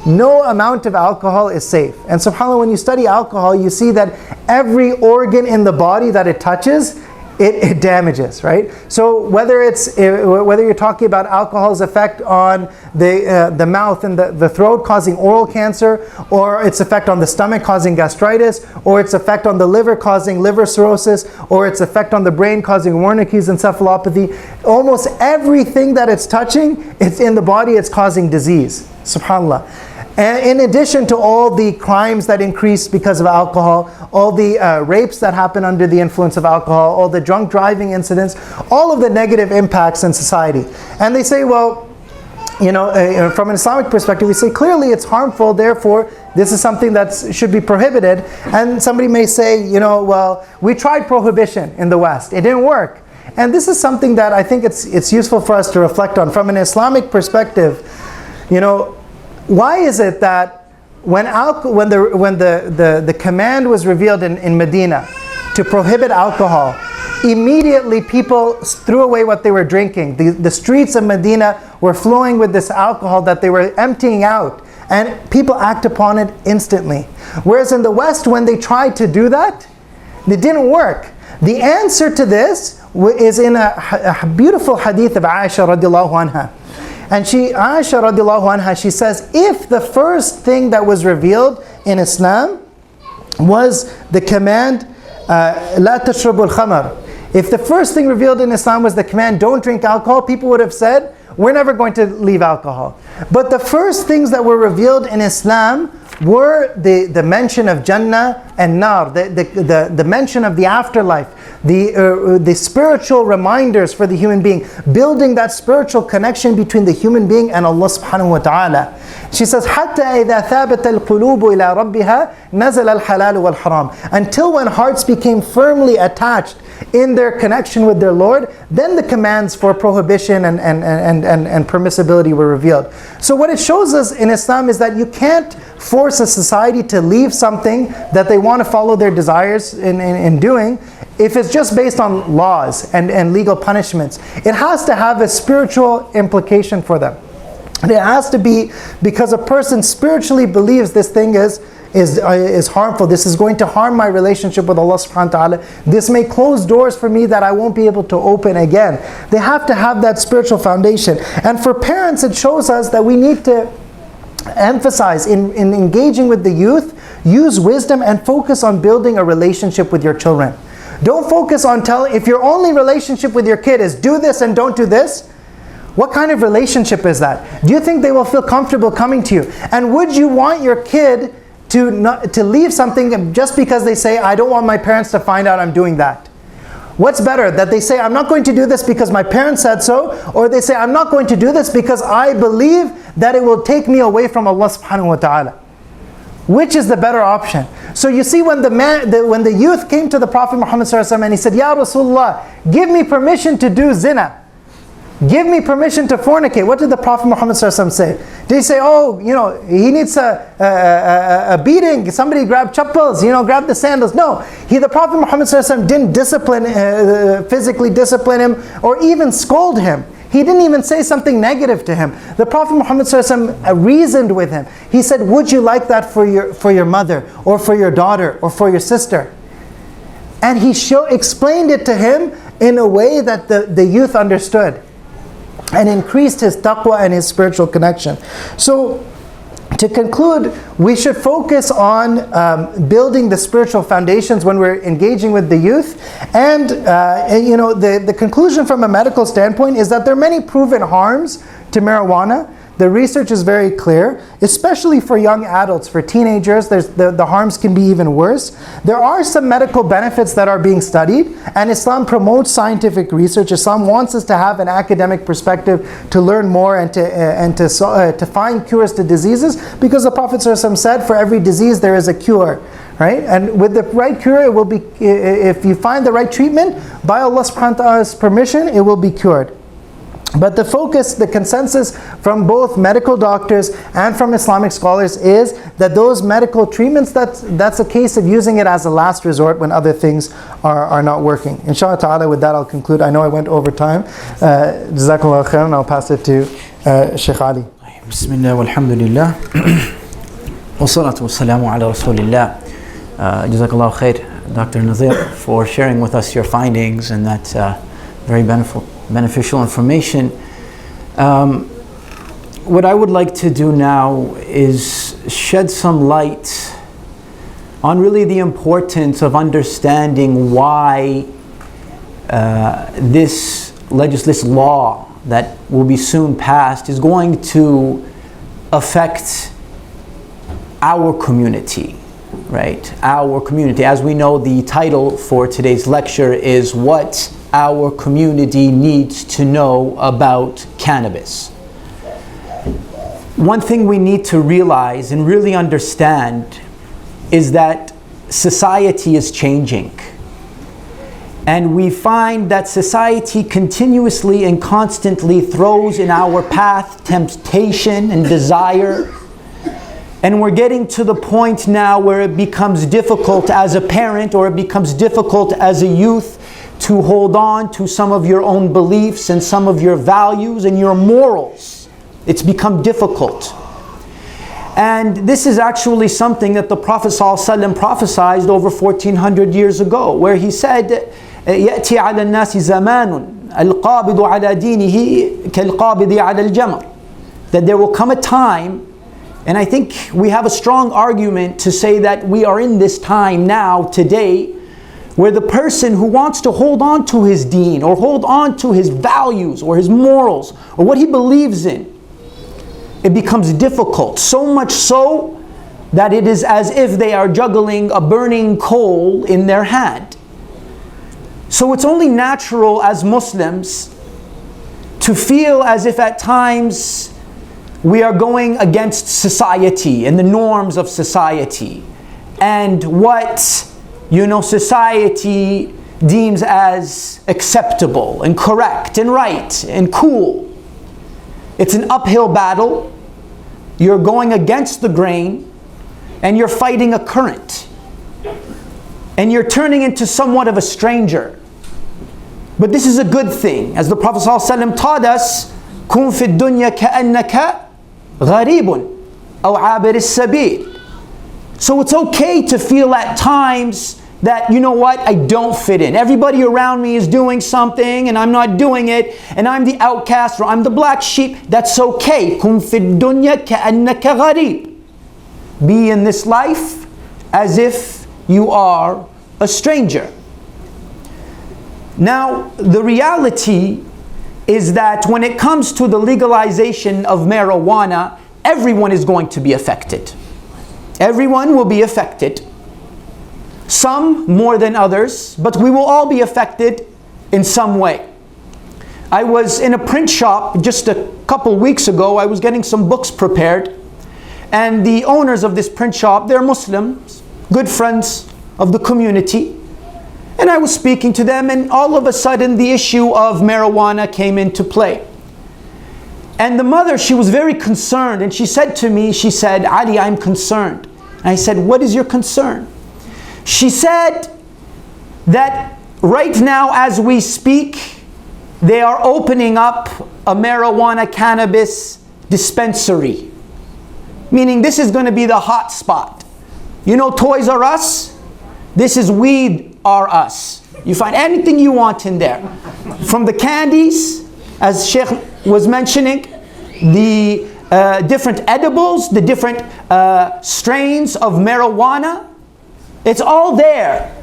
No amount of alcohol is safe. And subhanAllah, when you study alcohol, you see that every organ in the body that it touches, it damages, right? So whether you're talking about alcohol's effect on the mouth and the throat causing oral cancer, or its effect on the stomach causing gastritis, or its effect on the liver causing liver cirrhosis, or its effect on the brain causing Wernicke's encephalopathy, almost everything that it's touching, it's in the body, it's causing disease. SubhanAllah. And in addition to all the crimes that increase because of alcohol, all the rapes that happen under the influence of alcohol, all the drunk driving incidents, all of the negative impacts in society. And they say, well, from an Islamic perspective, we say clearly it's harmful, therefore this is something that should be prohibited. And somebody may say, well, we tried prohibition in the West, it didn't work. And this is something that I think it's useful for us to reflect on. From an Islamic perspective, why is it that when the command was revealed in Medina to prohibit alcohol, immediately people threw away what they were drinking. The streets of Medina were flowing with this alcohol that they were emptying out, and people act upon it instantly. Whereas in the West, when they tried to do that, it didn't work. The answer to this is in a beautiful hadith of Aisha radiallahu anha. And Aisha radiallahu anha, she says, if the first thing that was revealed in Islam was the command, La tashrabul khamar. If the first thing revealed in Islam was the command, don't drink alcohol, people would have said, we're never going to leave alcohol. But the first things that were revealed in Islam were the mention of Jannah and Nar, the mention of the afterlife, the spiritual reminders for the human being, building that spiritual connection between the human being and Allah subhanahu wa ta'ala. She says, حَتَّى إِذَا ثَابَتَ الْقُلُوبُ إِلَىٰ رَبِّهَا نَزَلَ الْحَلَالُ وَالْحَرَامُ. Until when hearts became firmly attached in their connection with their Lord, then the commands for prohibition and permissibility were revealed. So what it shows us in Islam is that you can't force a society to leave something that they want to follow their desires in doing if it's just based on laws and legal punishments. It has to have a spiritual implication for them. And it has to be because a person spiritually believes this thing is harmful. This is going to harm my relationship with Allah subhanahu wa ta'ala. This may close doors for me that I won't be able to open again. They have to have that spiritual foundation. And for parents, it shows us that we need to emphasize in engaging with the youth, use wisdom and focus on building a relationship with your children. Don't focus on if your only relationship with your kid is do this and don't do this, what kind of relationship is that? Do you think they will feel comfortable coming to you? And would you want your kid to leave something just because they say, I don't want my parents to find out I'm doing that? What's better, that they say, I'm not going to do this because my parents said so, or they say, I'm not going to do this because I believe that it will take me away from Allah subhanahu wa ta'ala? Which is the better option? So you see, when the youth came to the Prophet Muhammad sallallahu alaihi wasallam and he said, Ya Rasulullah, give me permission to do zina. Give me permission to fornicate. What did the Prophet Muhammad ﷺ say? Did he say, oh, he needs a beating, somebody grab chappals, grab the sandals? No. The Prophet Muhammad ﷺ didn't physically discipline him or even scold him. He didn't even say something negative to him. The Prophet Muhammad ﷺ reasoned with him. He said, would you like that for your mother or for your daughter or for your sister? And he explained it to him in a way that the youth understood, and increased his taqwa and his spiritual connection. So, to conclude, we should focus on building the spiritual foundations when we're engaging with the youth. And the conclusion from a medical standpoint is that there are many proven harms to marijuana. The research is very clear, especially for young adults. For teenagers, the harms can be even worse. There are some medical benefits that are being studied, and Islam promotes scientific research. Islam wants us to have an academic perspective to learn more and to find cures to diseases, because the Prophet ﷺ said, for every disease there is a cure. Right? And with the right cure, it will be, if you find the right treatment, by Allah subhanahu wa ta'ala's permission, it will be cured. But the focus, the consensus from both medical doctors and from Islamic scholars is that those medical treatments, that's a case of using it as a last resort when other things are not working. Inshallah ta'ala, with that I'll conclude. I know I went over time. Jazakallah khairan. I'll pass it to Sheikh Ali. Bismillah walhamdulillah. Wassalatu wassalamu ala rasulillah. Jazakallah khair, Dr. Nazir, for sharing with us your findings and that very beneficial information. What I would like to do now is shed some light on really the importance of understanding why this law that will be soon passed is going to affect our community, right? Our community. As we know, the title for today's lecture is What Our Community Needs to Know About Cannabis. One thing we need to realize and really understand is that society is changing. And we find that society continuously and constantly throws in our path temptation and desire. And we're getting to the point now where it becomes difficult as a parent, or it becomes difficult as a youth, to hold on to some of your own beliefs and some of your values and your morals. It's become difficult. And this is actually something that the Prophet ﷺ prophesied over 1400 years ago, where he said, يأتي على الناس زمان القابض على دينه كالقابض على الجمر. That there will come a time, and I think we have a strong argument to say that we are in this time now, today, where the person who wants to hold on to his deen, or hold on to his values, or his morals, or what he believes in, it becomes difficult. So much so that it is as if they are juggling a burning coal in their hand. So it's only natural as Muslims to feel as if at times we are going against society and the norms of society and what, society deems as acceptable and correct and right and cool. It's an uphill battle. You're going against the grain and you're fighting a current. And you're turning into somewhat of a stranger. But this is a good thing. As the Prophet ﷺ taught us, كُن فِي الدُّنْيَا كَأَنَّكَ غَرِيبٌ أَوْ عَابِرِ السَّبِيلِ. So it's okay to feel at times that, you know what, I don't fit in. Everybody around me is doing something and I'm not doing it, and I'm the outcast or I'm the black sheep. That's okay. كُن فِي الدُّنْيَا كَأَنَّكَ غَرِيبٌ. Be in this life as if you are a stranger. Now, the reality is that when it comes to the legalization of marijuana, everyone is going to be affected. Everyone will be affected. Some more than others, but we will all be affected in some way. I was in a print shop just a couple weeks ago. I was getting some books prepared, and the owners of this print shop, they're Muslims, good friends of the community. And I was speaking to them, and all of a sudden the issue of marijuana came into play. And the mother, she was very concerned, and she said to me, she said, Ali, I'm concerned. And I said, what is your concern? She said that right now as we speak, they are opening up a marijuana cannabis dispensary. Meaning this is going to be the hot spot. You know Toys R Us? This is Weed R Us. You find anything you want in there. From the candies, as Sheikh was mentioning, the different edibles, the different strains of marijuana. It's all there.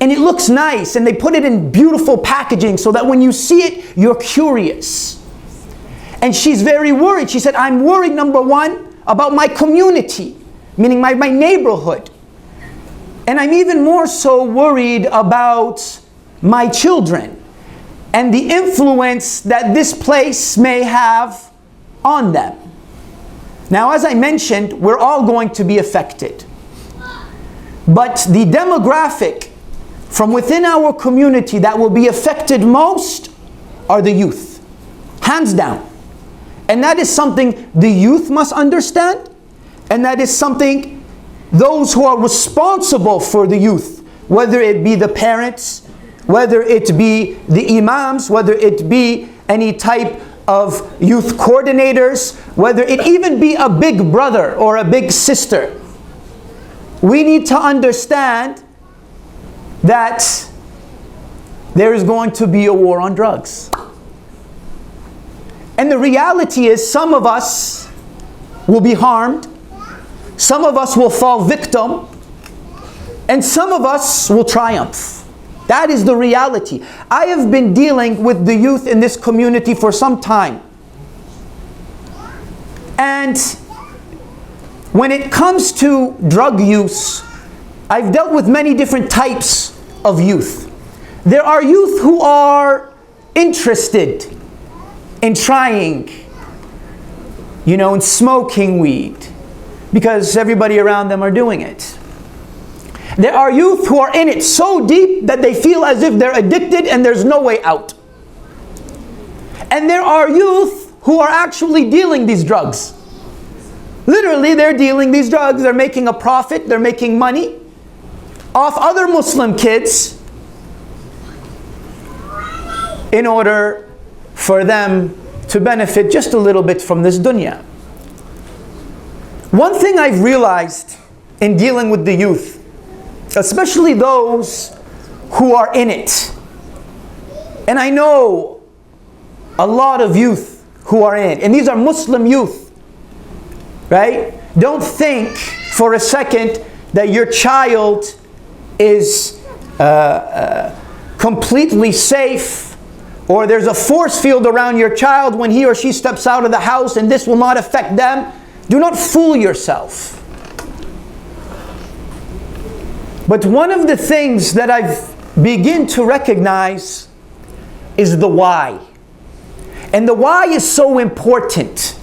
And it looks nice, and they put it in beautiful packaging so that when you see it, you're curious. And she's very worried. She said, I'm worried, number one, about my community, meaning my neighborhood. And I'm even more so worried about my children and the influence that this place may have on them. Now, as I mentioned, we're all going to be affected. But the demographic from within our community that will be affected most are the youth. Hands down. And that is something the youth must understand. And that is something those who are responsible for the youth, whether it be the parents, whether it be the imams, whether it be any type of youth coordinators, whether it even be a big brother or a big sister, we need to understand that there is going to be a war on drugs. And the reality is some of us will be harmed, some of us will fall victim, and some of us will triumph. That is the reality. I have been dealing with the youth in this community for some time. And when it comes to drug use, I've dealt with many different types of youth. There are youth who are interested in trying, in smoking weed, because everybody around them are doing it. There are youth who are in it so deep that they feel as if they're addicted and there's no way out. And there are youth who are actually dealing these drugs. Literally, they're dealing these drugs, they're making a profit, they're making money off other Muslim kids in order for them to benefit just a little bit from this dunya. One thing I've realized in dealing with the youth, especially those who are in it, and I know a lot of youth who are in it, and these are Muslim youth, right? Don't think for a second that your child is completely safe, or there's a force field around your child when he or she steps out of the house and this will not affect them. Do not fool yourself. But one of the things that I've begin to recognize is the why. And the why is so important.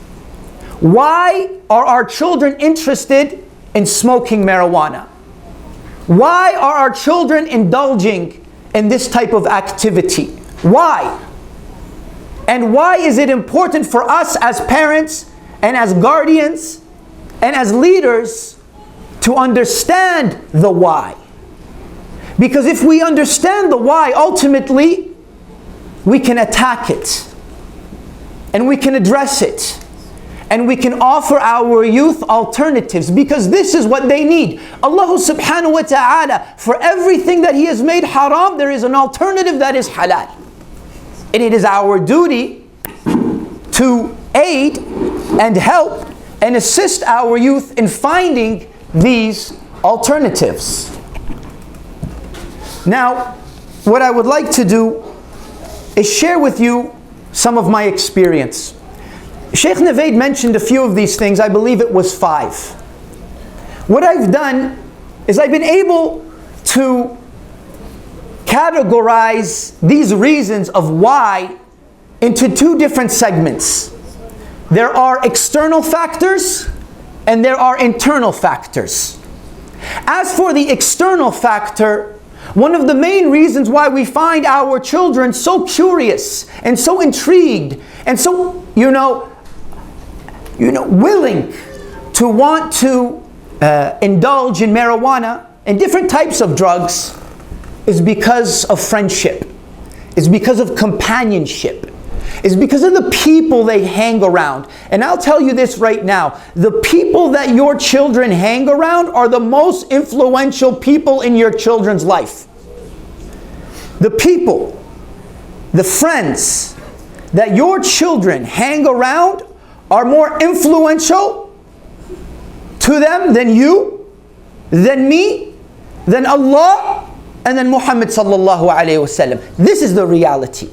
Why are our children interested in smoking marijuana? Why are our children indulging in this type of activity? Why? And why is it important for us as parents and as guardians and as leaders to understand the why? Because if we understand the why, ultimately, we can attack it. And we can address it. And we can offer our youth alternatives, because this is what they need. Allah subhanahu wa ta'ala, for everything that He has made haram, there is an alternative that is halal. And it is our duty to aid and help and assist our youth in finding these alternatives. Now, what I would like to do is share with you some of my experience. Sheikh Navaid mentioned a few of these things. I believe it was 5. What I've done is I've been able to categorize these reasons of why into 2 different segments. There are external factors and there are internal factors. As for the external factor, one of the main reasons why we find our children so curious and so intrigued and so, willing to want to indulge in marijuana and different types of drugs is because of friendship, is because of companionship, is because of the people they hang around. And I'll tell you this right now, the people that your children hang around are the most influential people in your children's life. The people, the friends that your children hang around are more influential to them than you, than me, than Allah, and then Muhammad sallallahu alayhi wasallam. This is the reality.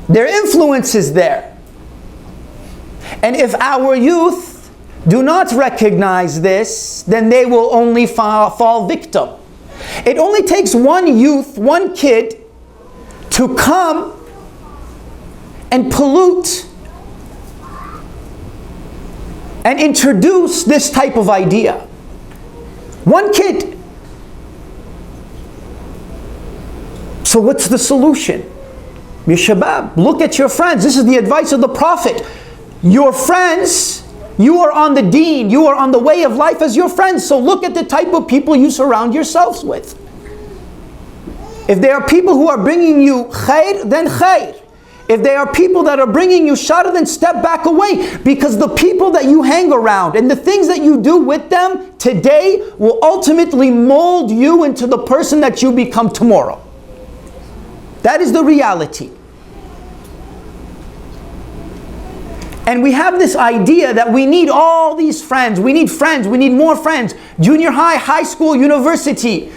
Their influence is there. And if our youth do not recognize this, then they will only fall victim. It only takes one youth, one kid, to come and pollute and introduce this type of idea. One kid. So what's the solution? Ya shabab, look at your friends. This is the advice of the Prophet. Your friends, you are on the deen, you are on the way of life as your friends. So look at the type of people you surround yourselves with. If there are people who are bringing you khair, then khair. If there are people that are bringing you shar, then step back away. Because the people that you hang around and the things that you do with them today will ultimately mold you into the person that you become tomorrow. That is the reality. And we have this idea that we need all these friends. We need friends. We need more friends. Junior high, high school, university.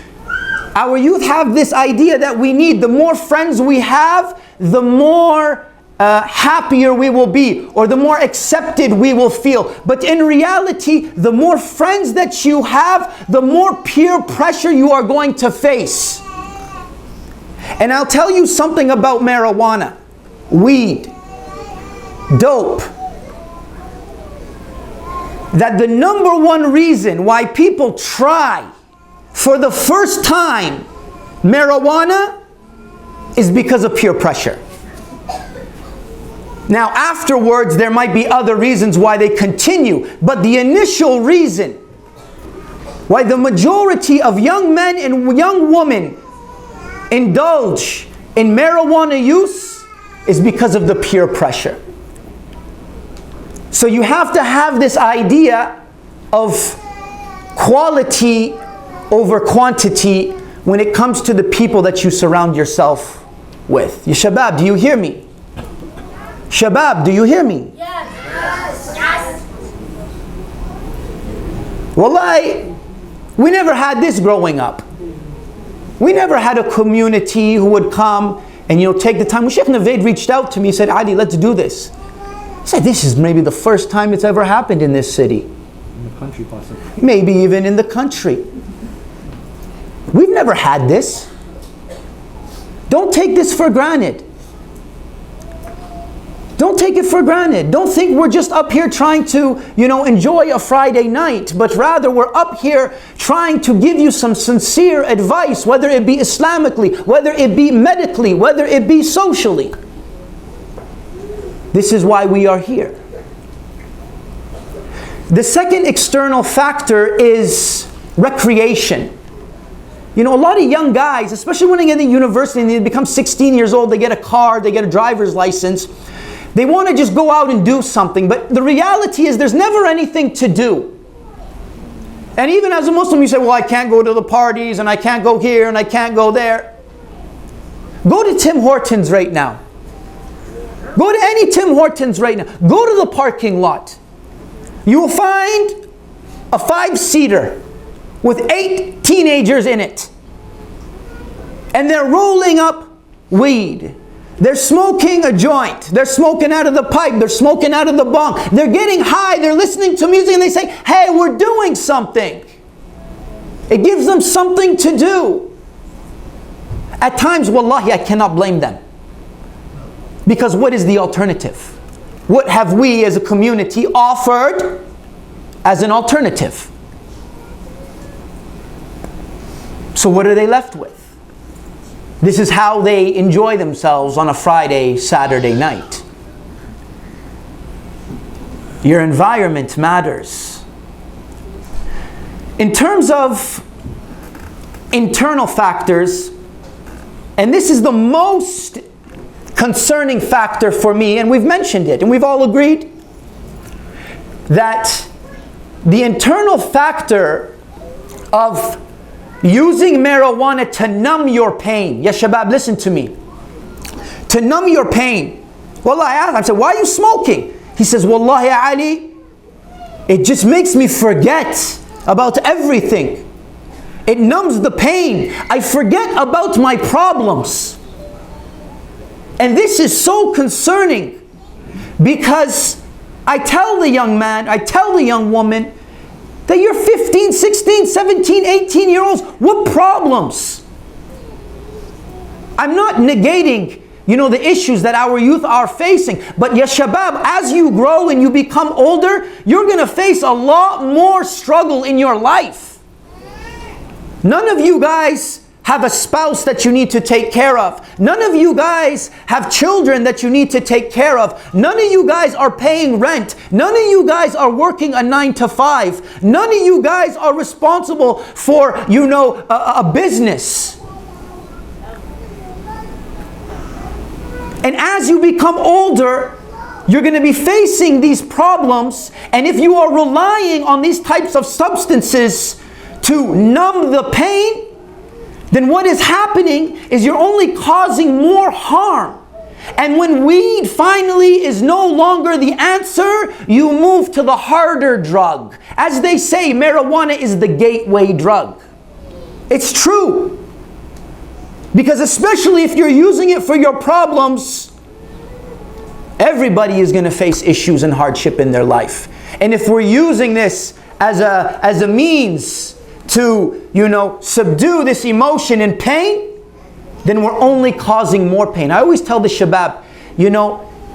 Our youth have this idea that we need. The more friends we have, the more happier we will be, or the more accepted we will feel. But in reality, the more friends that you have, the more peer pressure you are going to face. And I'll tell you something about marijuana, weed, dope, that the number one reason why people try for the first time marijuana is because of peer pressure. Now afterwards there might be other reasons why they continue, but the initial reason why the majority of young men and young women indulge in marijuana use is because of the peer pressure. So you have to have this idea of quality over quantity when it comes to the people that you surround yourself with. Ya shabab, do you hear me? Shabab, do you hear me? Yes. Yes. Wallahi, we never had this growing up. We never had a community who would come and take the time. When Sheikh Navaid reached out to me, he said, Ali, let's do this. I said, this is maybe the first time it's ever happened in this city. In the country, possibly. Maybe even in the country. We've never had this. Don't take this for granted. Don't take it for granted. Don't think we're just up here trying to, enjoy a Friday night, but rather we're up here trying to give you some sincere advice, whether it be Islamically, whether it be medically, whether it be socially. This is why we are here. The second external factor is recreation. A lot of young guys, especially when they get to university and they become 16 years old, they get a car, they get a driver's license. They want to just go out and do something, but the reality is there's never anything to do. And even as a Muslim, you say, well, I can't go to the parties, and I can't go here, and I can't go there. Go to Tim Hortons right now. Go to any Tim Hortons right now. Go to the parking lot. You will find a 5-seater with 8 teenagers in it. And they're rolling up weed. They're smoking a joint. They're smoking out of the pipe. They're smoking out of the bong. They're getting high. They're listening to music and they say, hey, we're doing something. It gives them something to do. At times, wallahi, I cannot blame them. Because what is the alternative? What have we as a community offered as an alternative? So what are they left with? This is how they enjoy themselves on a Friday, Saturday night. Your environment matters. In terms of internal factors, and this is the most concerning factor for me, and we've mentioned it, and we've all agreed that the internal factor of using marijuana to numb your pain. Ya shabab, listen to me. To numb your pain. Wallah, I asked him, I said, why are you smoking? He says, Wallahi Ali, it just makes me forget about everything. It numbs the pain. I forget about my problems. And this is so concerning because I tell the young man, I tell the young woman, that you're 15, 16, 17, 18-year-olds. What problems? I'm not negating, the issues that our youth are facing. But ya shabab, as you grow and you become older, you're going to face a lot more struggle in your life. None of you guys have a spouse that you need to take care of. None of you guys have children that you need to take care of. None of you guys are paying rent. None of you guys are working a 9 to 5. None of you guys are responsible for, a business. And as you become older, you're going to be facing these problems. And if you are relying on these types of substances to numb the pain, then what is happening is you're only causing more harm. And when weed finally is no longer the answer, you move to the harder drug. As they say, marijuana is the gateway drug. It's true. Because especially if you're using it for your problems, everybody is going to face issues and hardship in their life. And if we're using this as a means to, subdue this emotion and pain, then we're only causing more pain. I always tell the shabab,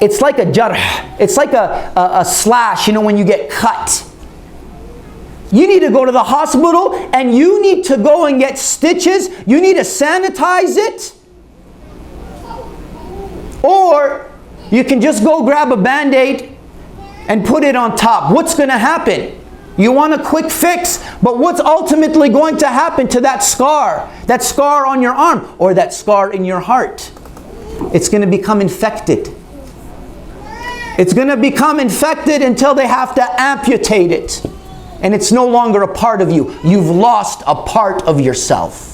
it's like a jarh. It's like a slash, when you get cut. You need to go to the hospital and you need to go and get stitches. You need to sanitize it. Or you can just go grab a Band-Aid and put it on top. What's going to happen? You want a quick fix, but what's ultimately going to happen to that scar? That scar on your arm or that scar in your heart? It's going to become infected. It's going to become infected until they have to amputate it. And it's no longer a part of you. You've lost a part of yourself.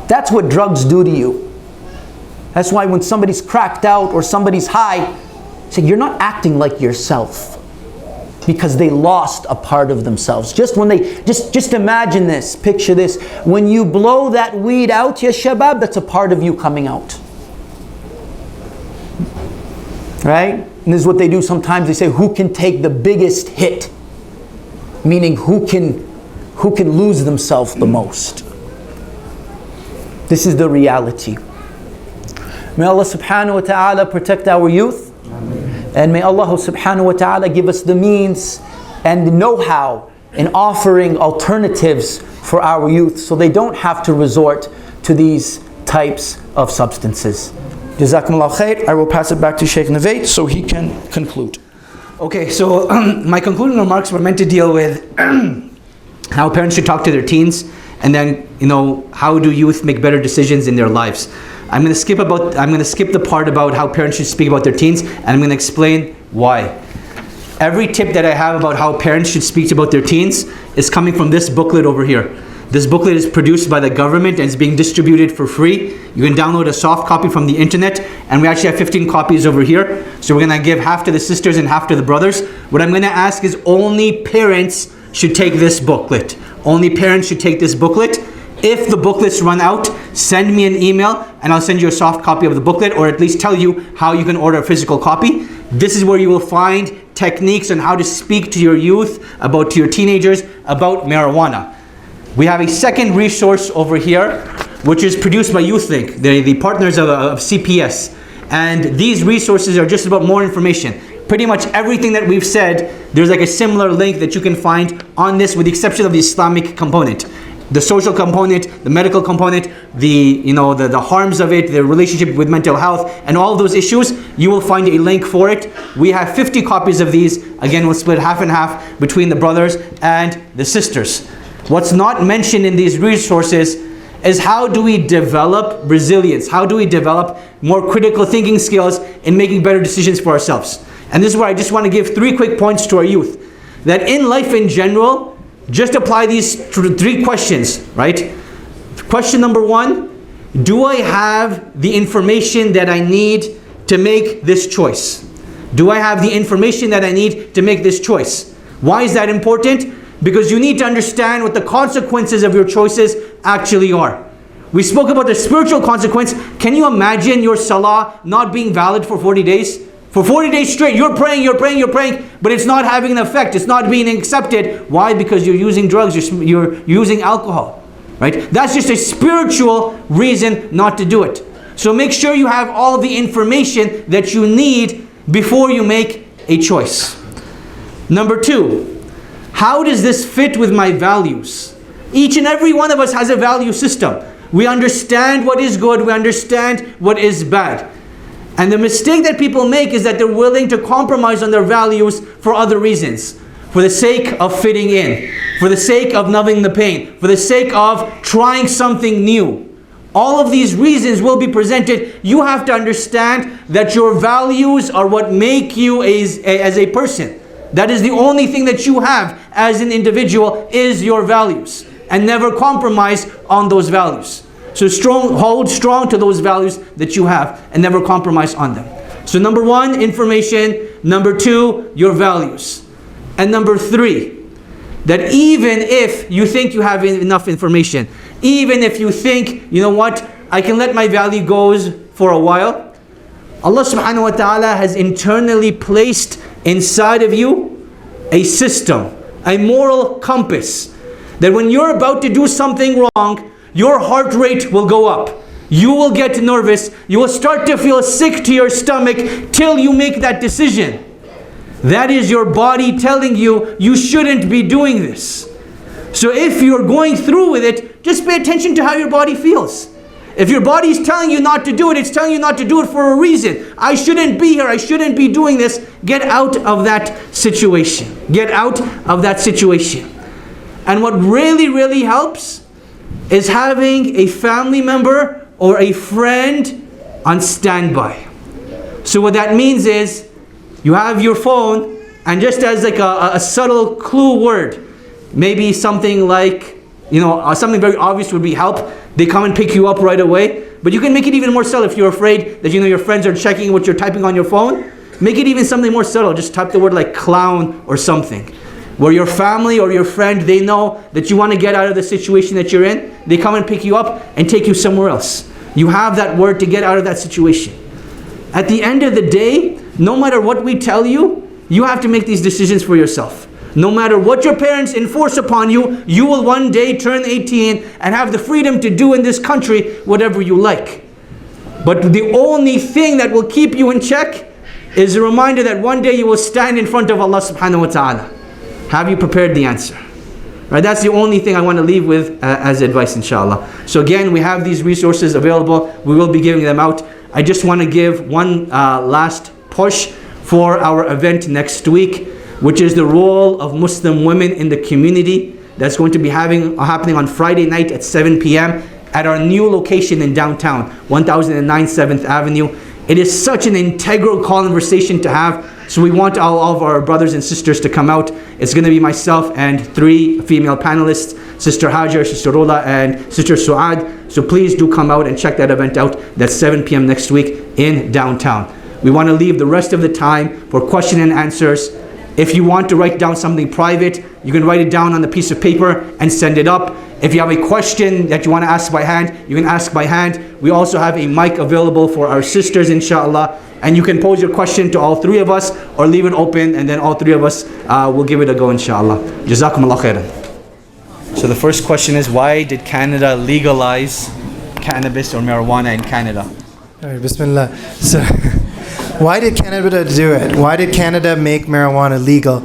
That's what drugs do to you. That's why when somebody's cracked out or somebody's high, say, you're not acting like yourself. Because they lost a part of themselves. Just imagine this, picture this. When you blow that weed out, ya shabab, that's a part of you coming out. Right? And this is what they do sometimes. They say, who can take the biggest hit? Meaning who can who can lose themselves the most. This is the reality. May Allah subhanahu wa ta'ala protect our youth. And may Allah subhanahu wa ta'ala give us the means and the know-how in offering alternatives for our youth so they don't have to resort to these types of substances. Jazakumullah khair. I will pass it back to Sheikh Navaid so he can conclude. Okay, so my concluding remarks were meant to deal with how parents should talk to their teens, and then, how do youth make better decisions in their lives. I'm going to skip the part about how parents should speak about their teens, and I'm going to explain why. Every tip that I have about how parents should speak about their teens is coming from this booklet over here. This booklet is produced by the government and it's being distributed for free. You can download a soft copy from the internet, and we actually have 15 copies over here. So we're going to give half to the sisters and half to the brothers. What I'm going to ask is only parents should take this booklet. Only parents should take this booklet. If the booklets run out, send me an email and I'll send you a soft copy of the booklet, or at least tell you how you can order a physical copy. This is where you will find techniques on how to speak to your youth, to your teenagers, about marijuana. We have a second resource over here, which is produced by YouthLink, the partners of CPS. And these resources are just about more information. Pretty much everything that we've said, there's like a similar link that you can find on this, with the exception of the Islamic component. The social component, the medical component, the harms of it, the relationship with mental health, and all of those issues, you will find a link for it. We have 50 copies of these. Again, we'll split half and half between the brothers and the sisters. What's not mentioned in these resources is how do we develop resilience? How do we develop more critical thinking skills in making better decisions for ourselves? And this is where I just want to give 3 quick points to our youth. That in life in general, just apply these 3 questions, right? Question number 1, do I have the information that I need to make this choice? Do I have the information that I need to make this choice? Why is that important? Because you need to understand what the consequences of your choices actually are. We spoke about the spiritual consequence. Can you imagine your salah not being valid for 40 days? For 40 days straight, you're praying, but it's not having an effect. It's not being accepted. Why? Because you're using drugs, you're using alcohol, right? That's just a spiritual reason not to do it. So make sure you have all the information that you need before you make a choice. Number 2, how does this fit with my values? Each and every one of us has a value system. We understand what is good, we understand what is bad. And the mistake that people make is that they're willing to compromise on their values for other reasons. For the sake of fitting in, for the sake of numbing the pain, for the sake of trying something new. All of these reasons will be presented. You have to understand that your values are what make you as a person. That is the only thing that you have as an individual, is your values. And never compromise on those values. So hold strong to those values that you have and never compromise on them. So number 1, information. Number 2, your values. And number 3, that even if you think you have enough information, even if you think, you know what, I can let my value go for a while, Allah subhanahu wa ta'ala has internally placed inside of you a system, a moral compass, that when you're about to do something wrong, your heart rate will go up. You will get nervous. You will start to feel sick to your stomach till you make that decision. That is your body telling you, you shouldn't be doing this. So if you're going through with it, just pay attention to how your body feels. If your body is telling you not to do it, it's telling you not to do it for a reason. I shouldn't be here. I shouldn't be doing this. Get out of that situation. Get out of that situation. And what really, really helps is having a family member or a friend on standby. So what that means is, you have your phone, and just as like a subtle clue word, maybe something like, something very obvious would be help. They come and pick you up right away. But you can make it even more subtle if you're afraid that your friends are checking what you're typing on your phone. Make it even something more subtle. Just type the word like clown or something. Where your family or your friend, they know that you want to get out of the situation that you're in. They come and pick you up and take you somewhere else. You have that word to get out of that situation. At the end of the day, no matter what we tell you, you have to make these decisions for yourself. No matter what your parents enforce upon you, you will one day turn 18 and have the freedom to do in this country whatever you like. But the only thing that will keep you in check is a reminder that one day you will stand in front of Allah subhanahu wa ta'ala. Have you prepared the answer? Right, that's the only thing I want to leave with as advice, inshallah. So again, we have these resources available. We will be giving them out. I just want to give one last push for our event next week, which is the role of Muslim women in the community. That's going to be happening on Friday night at 7 p.m. at our new location in downtown, 1009 7th Avenue. It is such an integral conversation to have. So we want all of our brothers and sisters to come out. It's going to be myself and 3 female panelists, Sister Hajar, Sister Rola, and Sister Suad. So please do come out and check that event out. That's 7 p.m. next week in downtown. We want to leave the rest of the time for question and answers. If you want to write down something private, you can write it down on a piece of paper and send it up. If you have a question that you want to ask by hand, you can ask by hand. We also have a mic available for our sisters, inshallah. And you can pose your question to all 3 of us or leave it open, and then all 3 of us will give it a go, inshallah. Jazakumullah khairan. So the first question is, why did Canada legalize cannabis or marijuana in Canada? All right, Bismillah. So, why did Canada do it? Why did Canada make marijuana legal?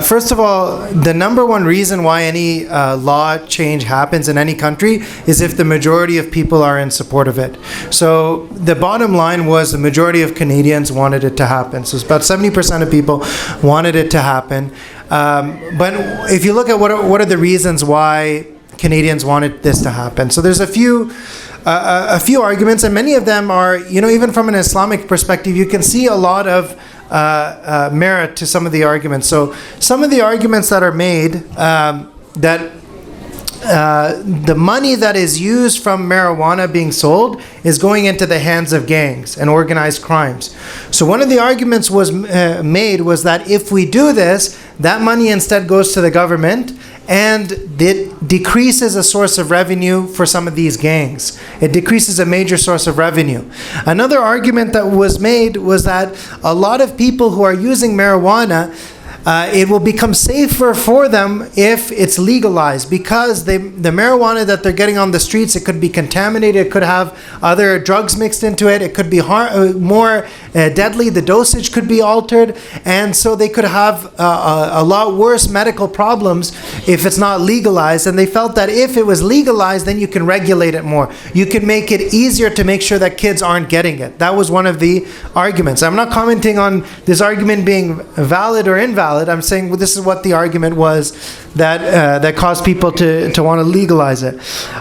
First of all, the number one reason why any law change happens in any country is if the majority of people are in support of it. So the bottom line was the majority of Canadians wanted it to happen. So it's about 70% of people wanted it to happen. But if you look at what are the reasons why Canadians wanted this to happen. So there's a few arguments, and many of them are, even from an Islamic perspective, you can see a lot of merit to some of the arguments. So some of the arguments that are made, that the money that is used from marijuana being sold is going into the hands of gangs and organized crimes. So one of the arguments was made was that if we do this, that money instead goes to the government, and it decreases a source of revenue for some of these gangs. It decreases a major source of revenue. Another argument that was made was that a lot of people who are using marijuana, it will become safer for them if it's legalized, because the marijuana that they're getting on the streets, it could be contaminated, it could have other drugs mixed into it, it could be more deadly, the dosage could be altered, and so they could have a lot worse medical problems if it's not legalized. And they felt that if it was legalized, then you can regulate it more. You can make it easier to make sure that kids aren't getting it. That was one of the arguments. I'm not commenting on this argument being valid or invalid. I'm saying this is what the argument was that caused people to want to legalize it.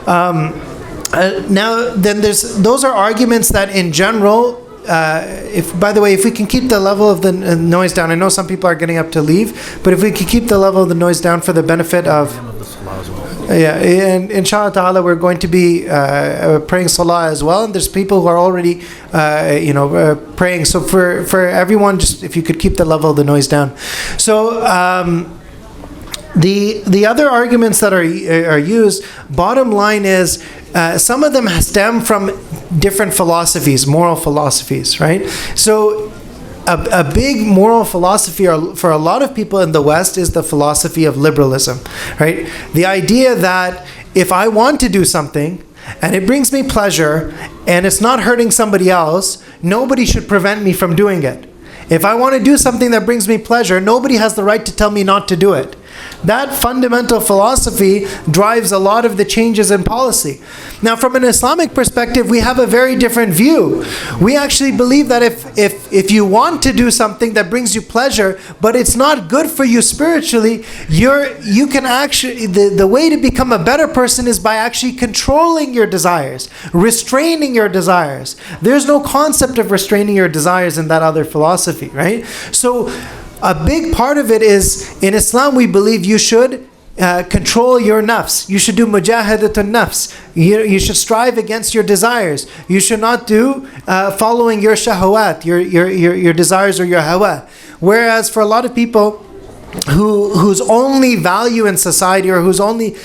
Now, then those are arguments that in general, if we can keep the level of the noise down, I know some people are getting up to leave, but if we can keep the level of the noise down for the benefit of and inshallah ta'ala, we're going to be praying salah as well, and there's people who are already praying. So for everyone, just if you could keep the level of the noise down. So the other arguments that are used, bottom line is, some of them stem from different philosophies, moral philosophies, right? So a big moral philosophy for a lot of people in the West is the philosophy of liberalism, right? The idea that if I want to do something and it brings me pleasure and it's not hurting somebody else, nobody should prevent me from doing it. If I want to do something that brings me pleasure, nobody has the right to tell me not to do it. That fundamental philosophy drives a lot of the changes in policy. Now, from an Islamic perspective, we have a very different view. We actually believe that if you want to do something that brings you pleasure, but it's not good for you spiritually, you can actually, the way to become a better person is by actually controlling your desires, restraining your desires. There's no concept of restraining your desires in that other philosophy, right? So a big part of it is, in Islam, we believe you should control your nafs. You should do mujahadatun nafs. You should strive against your desires. You should not do following your shahawat, your desires or your hawa. Whereas for a lot of people whose only value in society, or whose only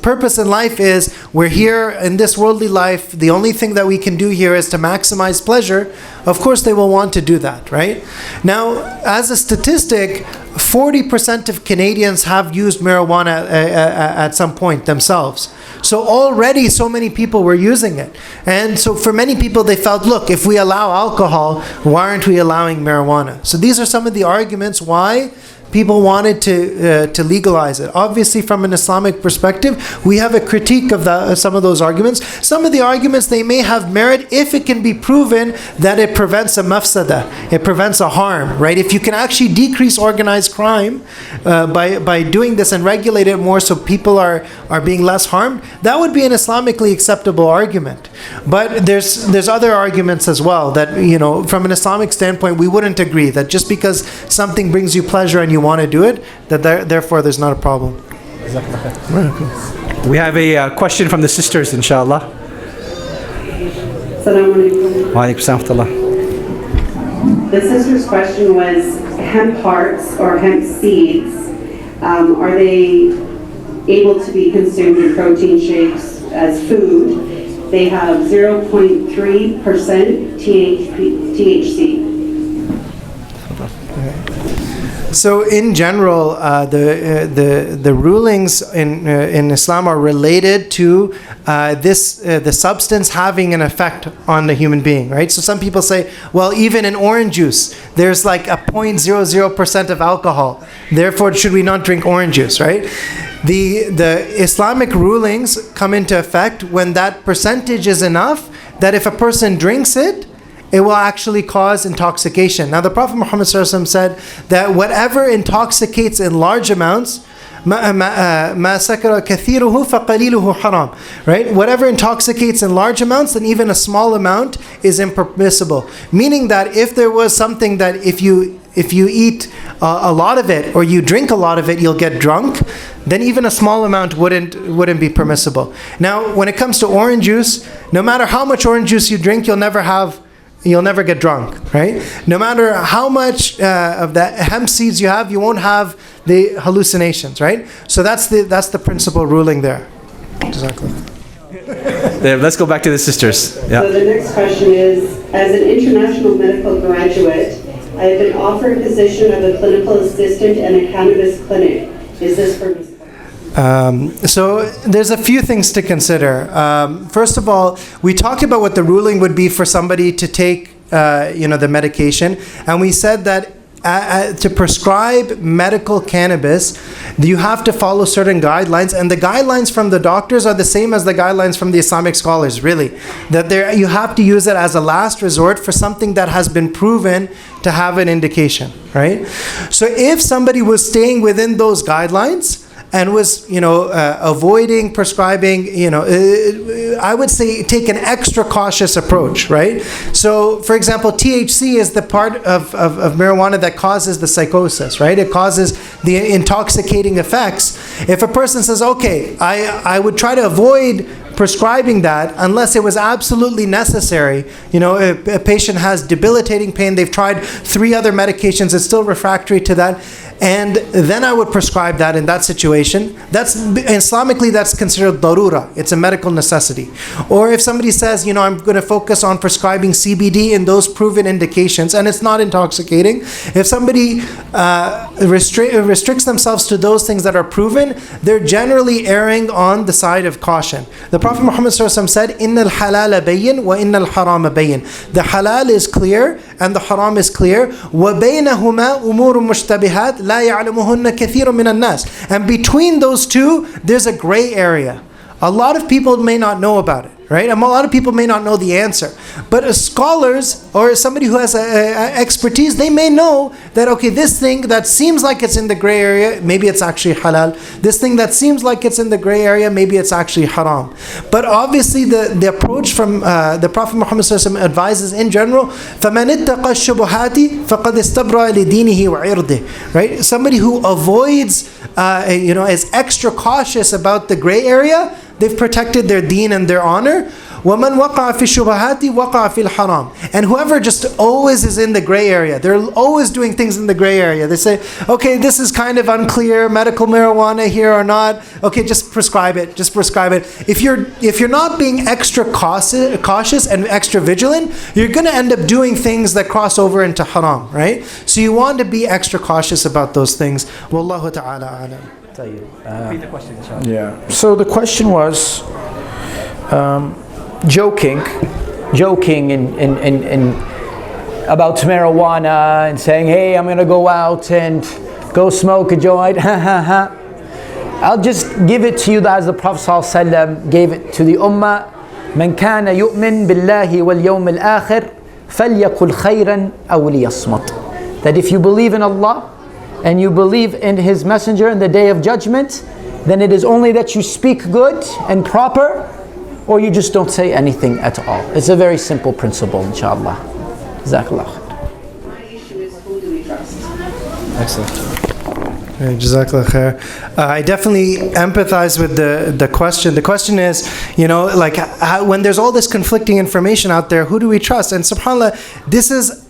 purpose in life is, we're here in this worldly life, the only thing that we can do here is to maximize pleasure, of course they will want to do that, right? Now, as a statistic, 40% of Canadians have used marijuana at some point themselves. So already so many people were using it. And so for many people they felt, look, if we allow alcohol, why aren't we allowing marijuana? So these are some of the arguments why people wanted to legalize it. Obviously, from an Islamic perspective, we have a critique of some of those arguments. Some of the arguments, they may have merit if it can be proven that it prevents a mafsada, it prevents a harm, right? If you can actually decrease organized crime by doing this and regulate it more so people are being less harmed, that would be an Islamically acceptable argument. But there's other arguments as well that, from an Islamic standpoint, we wouldn't agree that just because something brings you pleasure and you want to do it, that therefore there's not a problem. We have a question from the sisters, inshallah. Assalamu alaikum. Wa alaikum assalam wa rahmatullah. The sister's question was hemp hearts or hemp seeds. Are they able to be consumed in protein shakes as food? They have 0.3% THC. So in general, the rulings in Islam are related to the substance having an effect on the human being, right? So some people say, well, even in orange juice, there's like a 0.00% of alcohol. Therefore, should we not drink orange juice, right? The Islamic rulings come into effect when that percentage is enough that if a person drinks it, it will actually cause intoxication. Now the Prophet Muhammad ﷺ said that whatever intoxicates in large amounts, مَا سَكَرَ كَثِيرُهُ فَقَلِيلُهُ حَرَامٌ. Right? Whatever intoxicates in large amounts, then even a small amount is impermissible. Meaning that if there was something that if you eat a lot of it or you drink a lot of it, you'll get drunk, then even a small amount wouldn't be permissible. Now, when it comes to orange juice, no matter how much orange juice you drink, you'll never get drunk, right? No matter how much of the hemp seeds you have, you won't have the hallucinations, right? So that's the principal ruling there. Exactly. Let's go back to the sisters. Yeah. So the next question is, as an international medical graduate, I have been offered a position of a clinical assistant in a cannabis clinic. Is this permissible? So there's a few things to consider. First of all, we talked about what the ruling would be for somebody to take, the medication, and we said that to prescribe medical cannabis, you have to follow certain guidelines, and the guidelines from the doctors are the same as the guidelines from the Islamic scholars, really. That you have to use it as a last resort for something that has been proven to have an indication, right? So if somebody was staying within those guidelines and was, avoiding prescribing, I would say take an extra cautious approach, right? So, for example, THC is the part of marijuana that causes the psychosis, right? It causes the intoxicating effects. If a person says, okay, I would try to avoid prescribing that unless it was absolutely necessary. A patient has debilitating pain, they've tried 3 other medications, it's still refractory to that, and then I would prescribe that in that situation. That's Islamically, that's considered darura. It's a medical necessity. Or if somebody says, I'm going to focus on prescribing CBD in those proven indications, and it's not intoxicating. If somebody restricts themselves to those things that are proven, they're generally erring on the side of caution. The Prophet Muhammad ﷺ said, "Innal halala bayyin wa innal harama bayyin." The halal is clear and the haram is clear. Wa baynahuma umurun mushtabihat la ya'lamuhunna kathirun minan nas. And between those two, there's a gray area. A lot of people may not know about it, right? A lot of people may not know the answer. But as scholars or somebody who has expertise, they may know that, okay, this thing that seems like it's in the gray area, maybe it's actually halal. This thing that seems like it's in the gray area, maybe it's actually haram. But obviously the approach from the Prophet Muhammad ﷺ advises in general, فَمَنِ اتَّقَى الشُّبُهَاتِ فَقَدْ اسْتَبْرَأَ لِدِينِهِ وَعِرْضِهِ. Right? Somebody who avoids, is extra cautious about the gray area, they've protected their deen and their honor. وَمَنْ وَقَعَ فِي الشُّبَهَاتِ وَقَعَ فِي الْحَرَامِ. And whoever just always is in the gray area, they're always doing things in the gray area. They say, okay, this is kind of unclear, medical marijuana here or not. Okay, just prescribe it. Just prescribe it. If you're not being extra cautious and extra vigilant, you're going to end up doing things that cross over into haram, right? So you want to be extra cautious about those things. Wallahu ta'ala alam. Repeat the question, inshallah. Yeah. So the question was, joking in about marijuana and saying, hey, I'm going to go out and go smoke a joint. I'll just give it to you as the Prophet ﷺ gave it to the Ummah. من كان يؤمن بالله واليوم الآخر فليقل خيرا أو ليصمت. That if you believe in Allah and you believe in His Messenger in the Day of Judgment, then it is only that you speak good and proper, or you just don't say anything at all. It's a very simple principle, inshallah. Jazakallah. My issue is, who do we trust? Excellent. Jazakallah khair. I definitely empathize with the question. The question is, when there's all this conflicting information out there, who do we trust? And subhanAllah, this is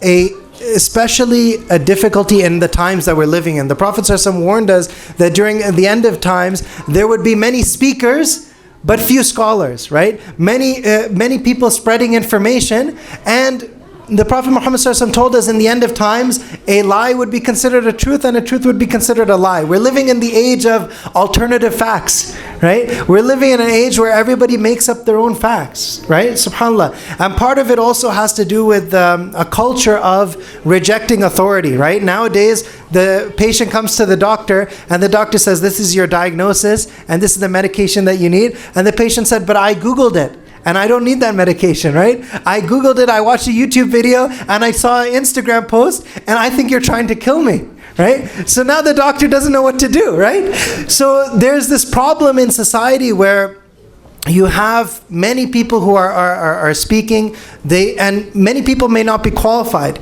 especially a difficulty in the times that we're living in. The Prophet ﷺ warned us that during the end of times, there would be many speakers, but few scholars, right? Many people spreading information, and the Prophet Muhammad ﷺ told us in the end of times, a lie would be considered a truth and a truth would be considered a lie. We're living in the age of alternative facts, right? We're living in an age where everybody makes up their own facts, right? SubhanAllah. And part of it also has to do with a culture of rejecting authority, right? Nowadays, the patient comes to the doctor and the doctor says, this is your diagnosis and this is the medication that you need. And the patient said, but I Googled it. And I don't need that medication, right? I Googled it, I watched a YouTube video, and I saw an Instagram post, and I think you're trying to kill me, right? So now the doctor doesn't know what to do, right? So there's this problem in society where you have many people who are speaking, and many people may not be qualified.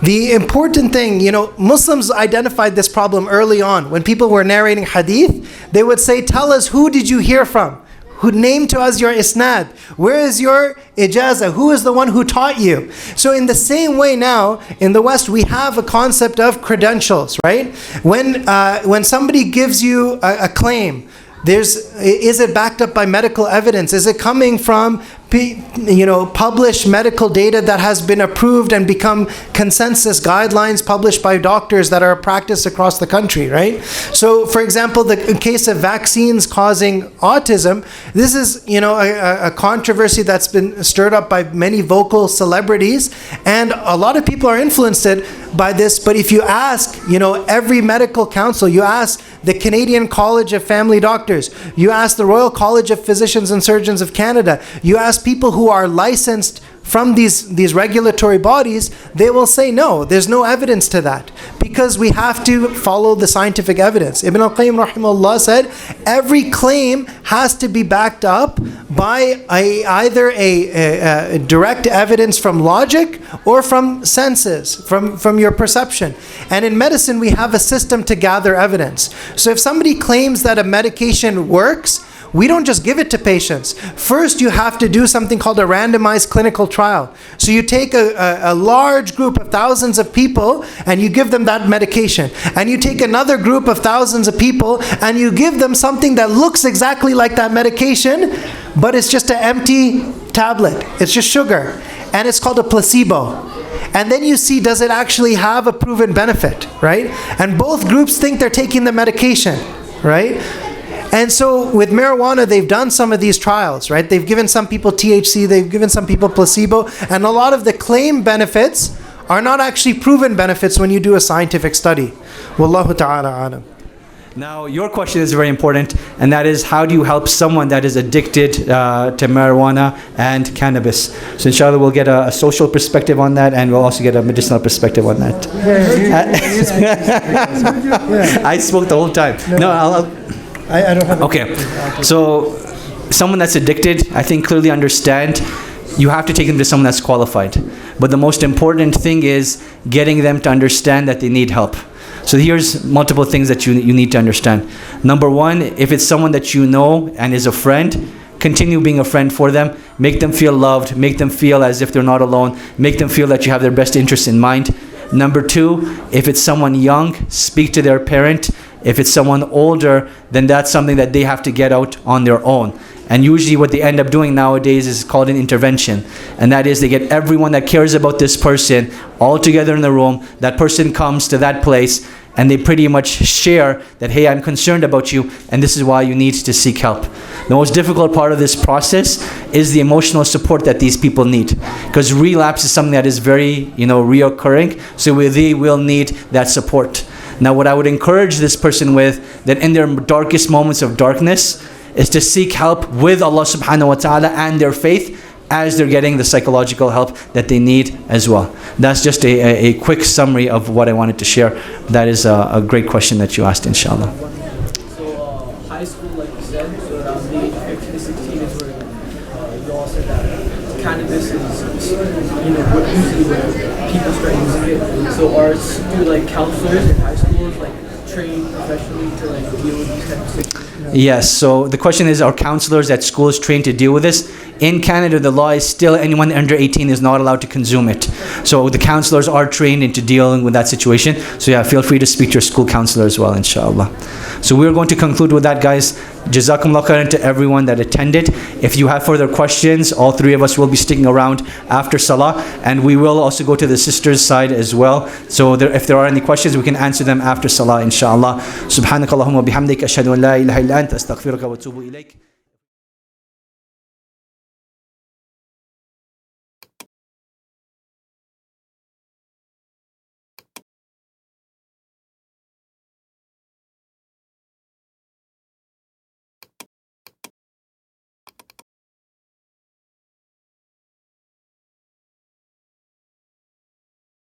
The important thing, Muslims identified this problem early on. When people were narrating hadith, they would say, tell us, who did you hear from? Who named to us your isnad? Where is your ijazah? Who is the one who taught you? So in the same way now, in the West, we have a concept of credentials, right? When somebody gives you a claim, is it backed up by medical evidence? Is it coming from published medical data that has been approved and become consensus guidelines published by doctors that are practiced across the country, right? So, for example, the case of vaccines causing autism, this is, a controversy that's been stirred up by many vocal celebrities, and a lot of people are influenced by this. But if you ask, every medical council, you ask the Canadian College of Family Doctors, you ask the Royal College of Physicians and Surgeons of Canada, you ask people who are licensed from these regulatory bodies, they will say no, there's no evidence to that, because we have to follow the scientific evidence. Ibn al-Qayyim rahimahullah said every claim has to be backed up by either a direct evidence from logic or from senses, from your perception. And in medicine, we have a system to gather evidence. So if somebody claims that a medication works, we don't just give it to patients. First, you have to do something called a randomized clinical trial. So you take a large group of thousands of people and you give them that medication. And you take another group of thousands of people and you give them something that looks exactly like that medication, but it's just an empty tablet. It's just sugar. And it's called a placebo. And then you see, does it actually have a proven benefit, right? And both groups think they're taking the medication, right? And so with marijuana, they've done some of these trials, right? They've given some people THC, they've given some people placebo, and a lot of the claimed benefits are not actually proven benefits when you do a scientific study. Wallahu ta'ala alam. Now, your question is very important, and that is, how do you help someone that is addicted to marijuana and cannabis? So inshallah, we'll get a social perspective on that, and we'll also get a medicinal perspective on that. I spoke the whole time. I don't have Okay, so someone that's addicted, I think clearly understand, you have to take them to someone that's qualified. But the most important thing is getting them to understand that they need help. So here's multiple things that you need to understand. Number one, if it's someone that you know and is a friend, continue being a friend for them. Make them feel loved. Make them feel as if they're not alone. Make them feel that you have their best interests in mind. Number two, if it's someone young, speak to their parent. If it's someone older, then that's something that they have to get out on their own. And usually what they end up doing nowadays is called an intervention. And that is, they get everyone that cares about this person all together in the room. That person comes to that place and they pretty much share that, hey, I'm concerned about you and this is why you need to seek help. The most difficult part of this process is the emotional support that these people need. Because relapse is something that is very, reoccurring. So they will need that support. Now what I would encourage this person with, that in their darkest moments of darkness, is to seek help with Allah subhanahu wa ta'ala and their faith as they're getting the psychological help that they need as well. That's just a quick summary of what I wanted to share. That is a great question that you asked, inshallah. So high school, like you said, so around the age of 15 to 16 is where you all said that cannabis is, what usually where people start using it. So do counselors in high schools trained professionally to deal with these types of situations? Yes, so the question is, are counselors at schools trained to deal with this? In Canada, the law is still anyone under 18 is not allowed to consume it. So the counselors are trained into dealing with that situation. So yeah, feel free to speak to your school counselor as well, inshallah. So we're going to conclude with that, guys. Jazakumullah khairan to everyone that attended. If you have further questions, all three of us will be sticking around after Salah. And we will also go to the sisters' side as well. So if there are any questions, we can answer them after Salah, inshallah. Subhanakallahumma bihamdik, ashhadu an la ilaha illa anta, astaghfiruka wa atubu ilayk.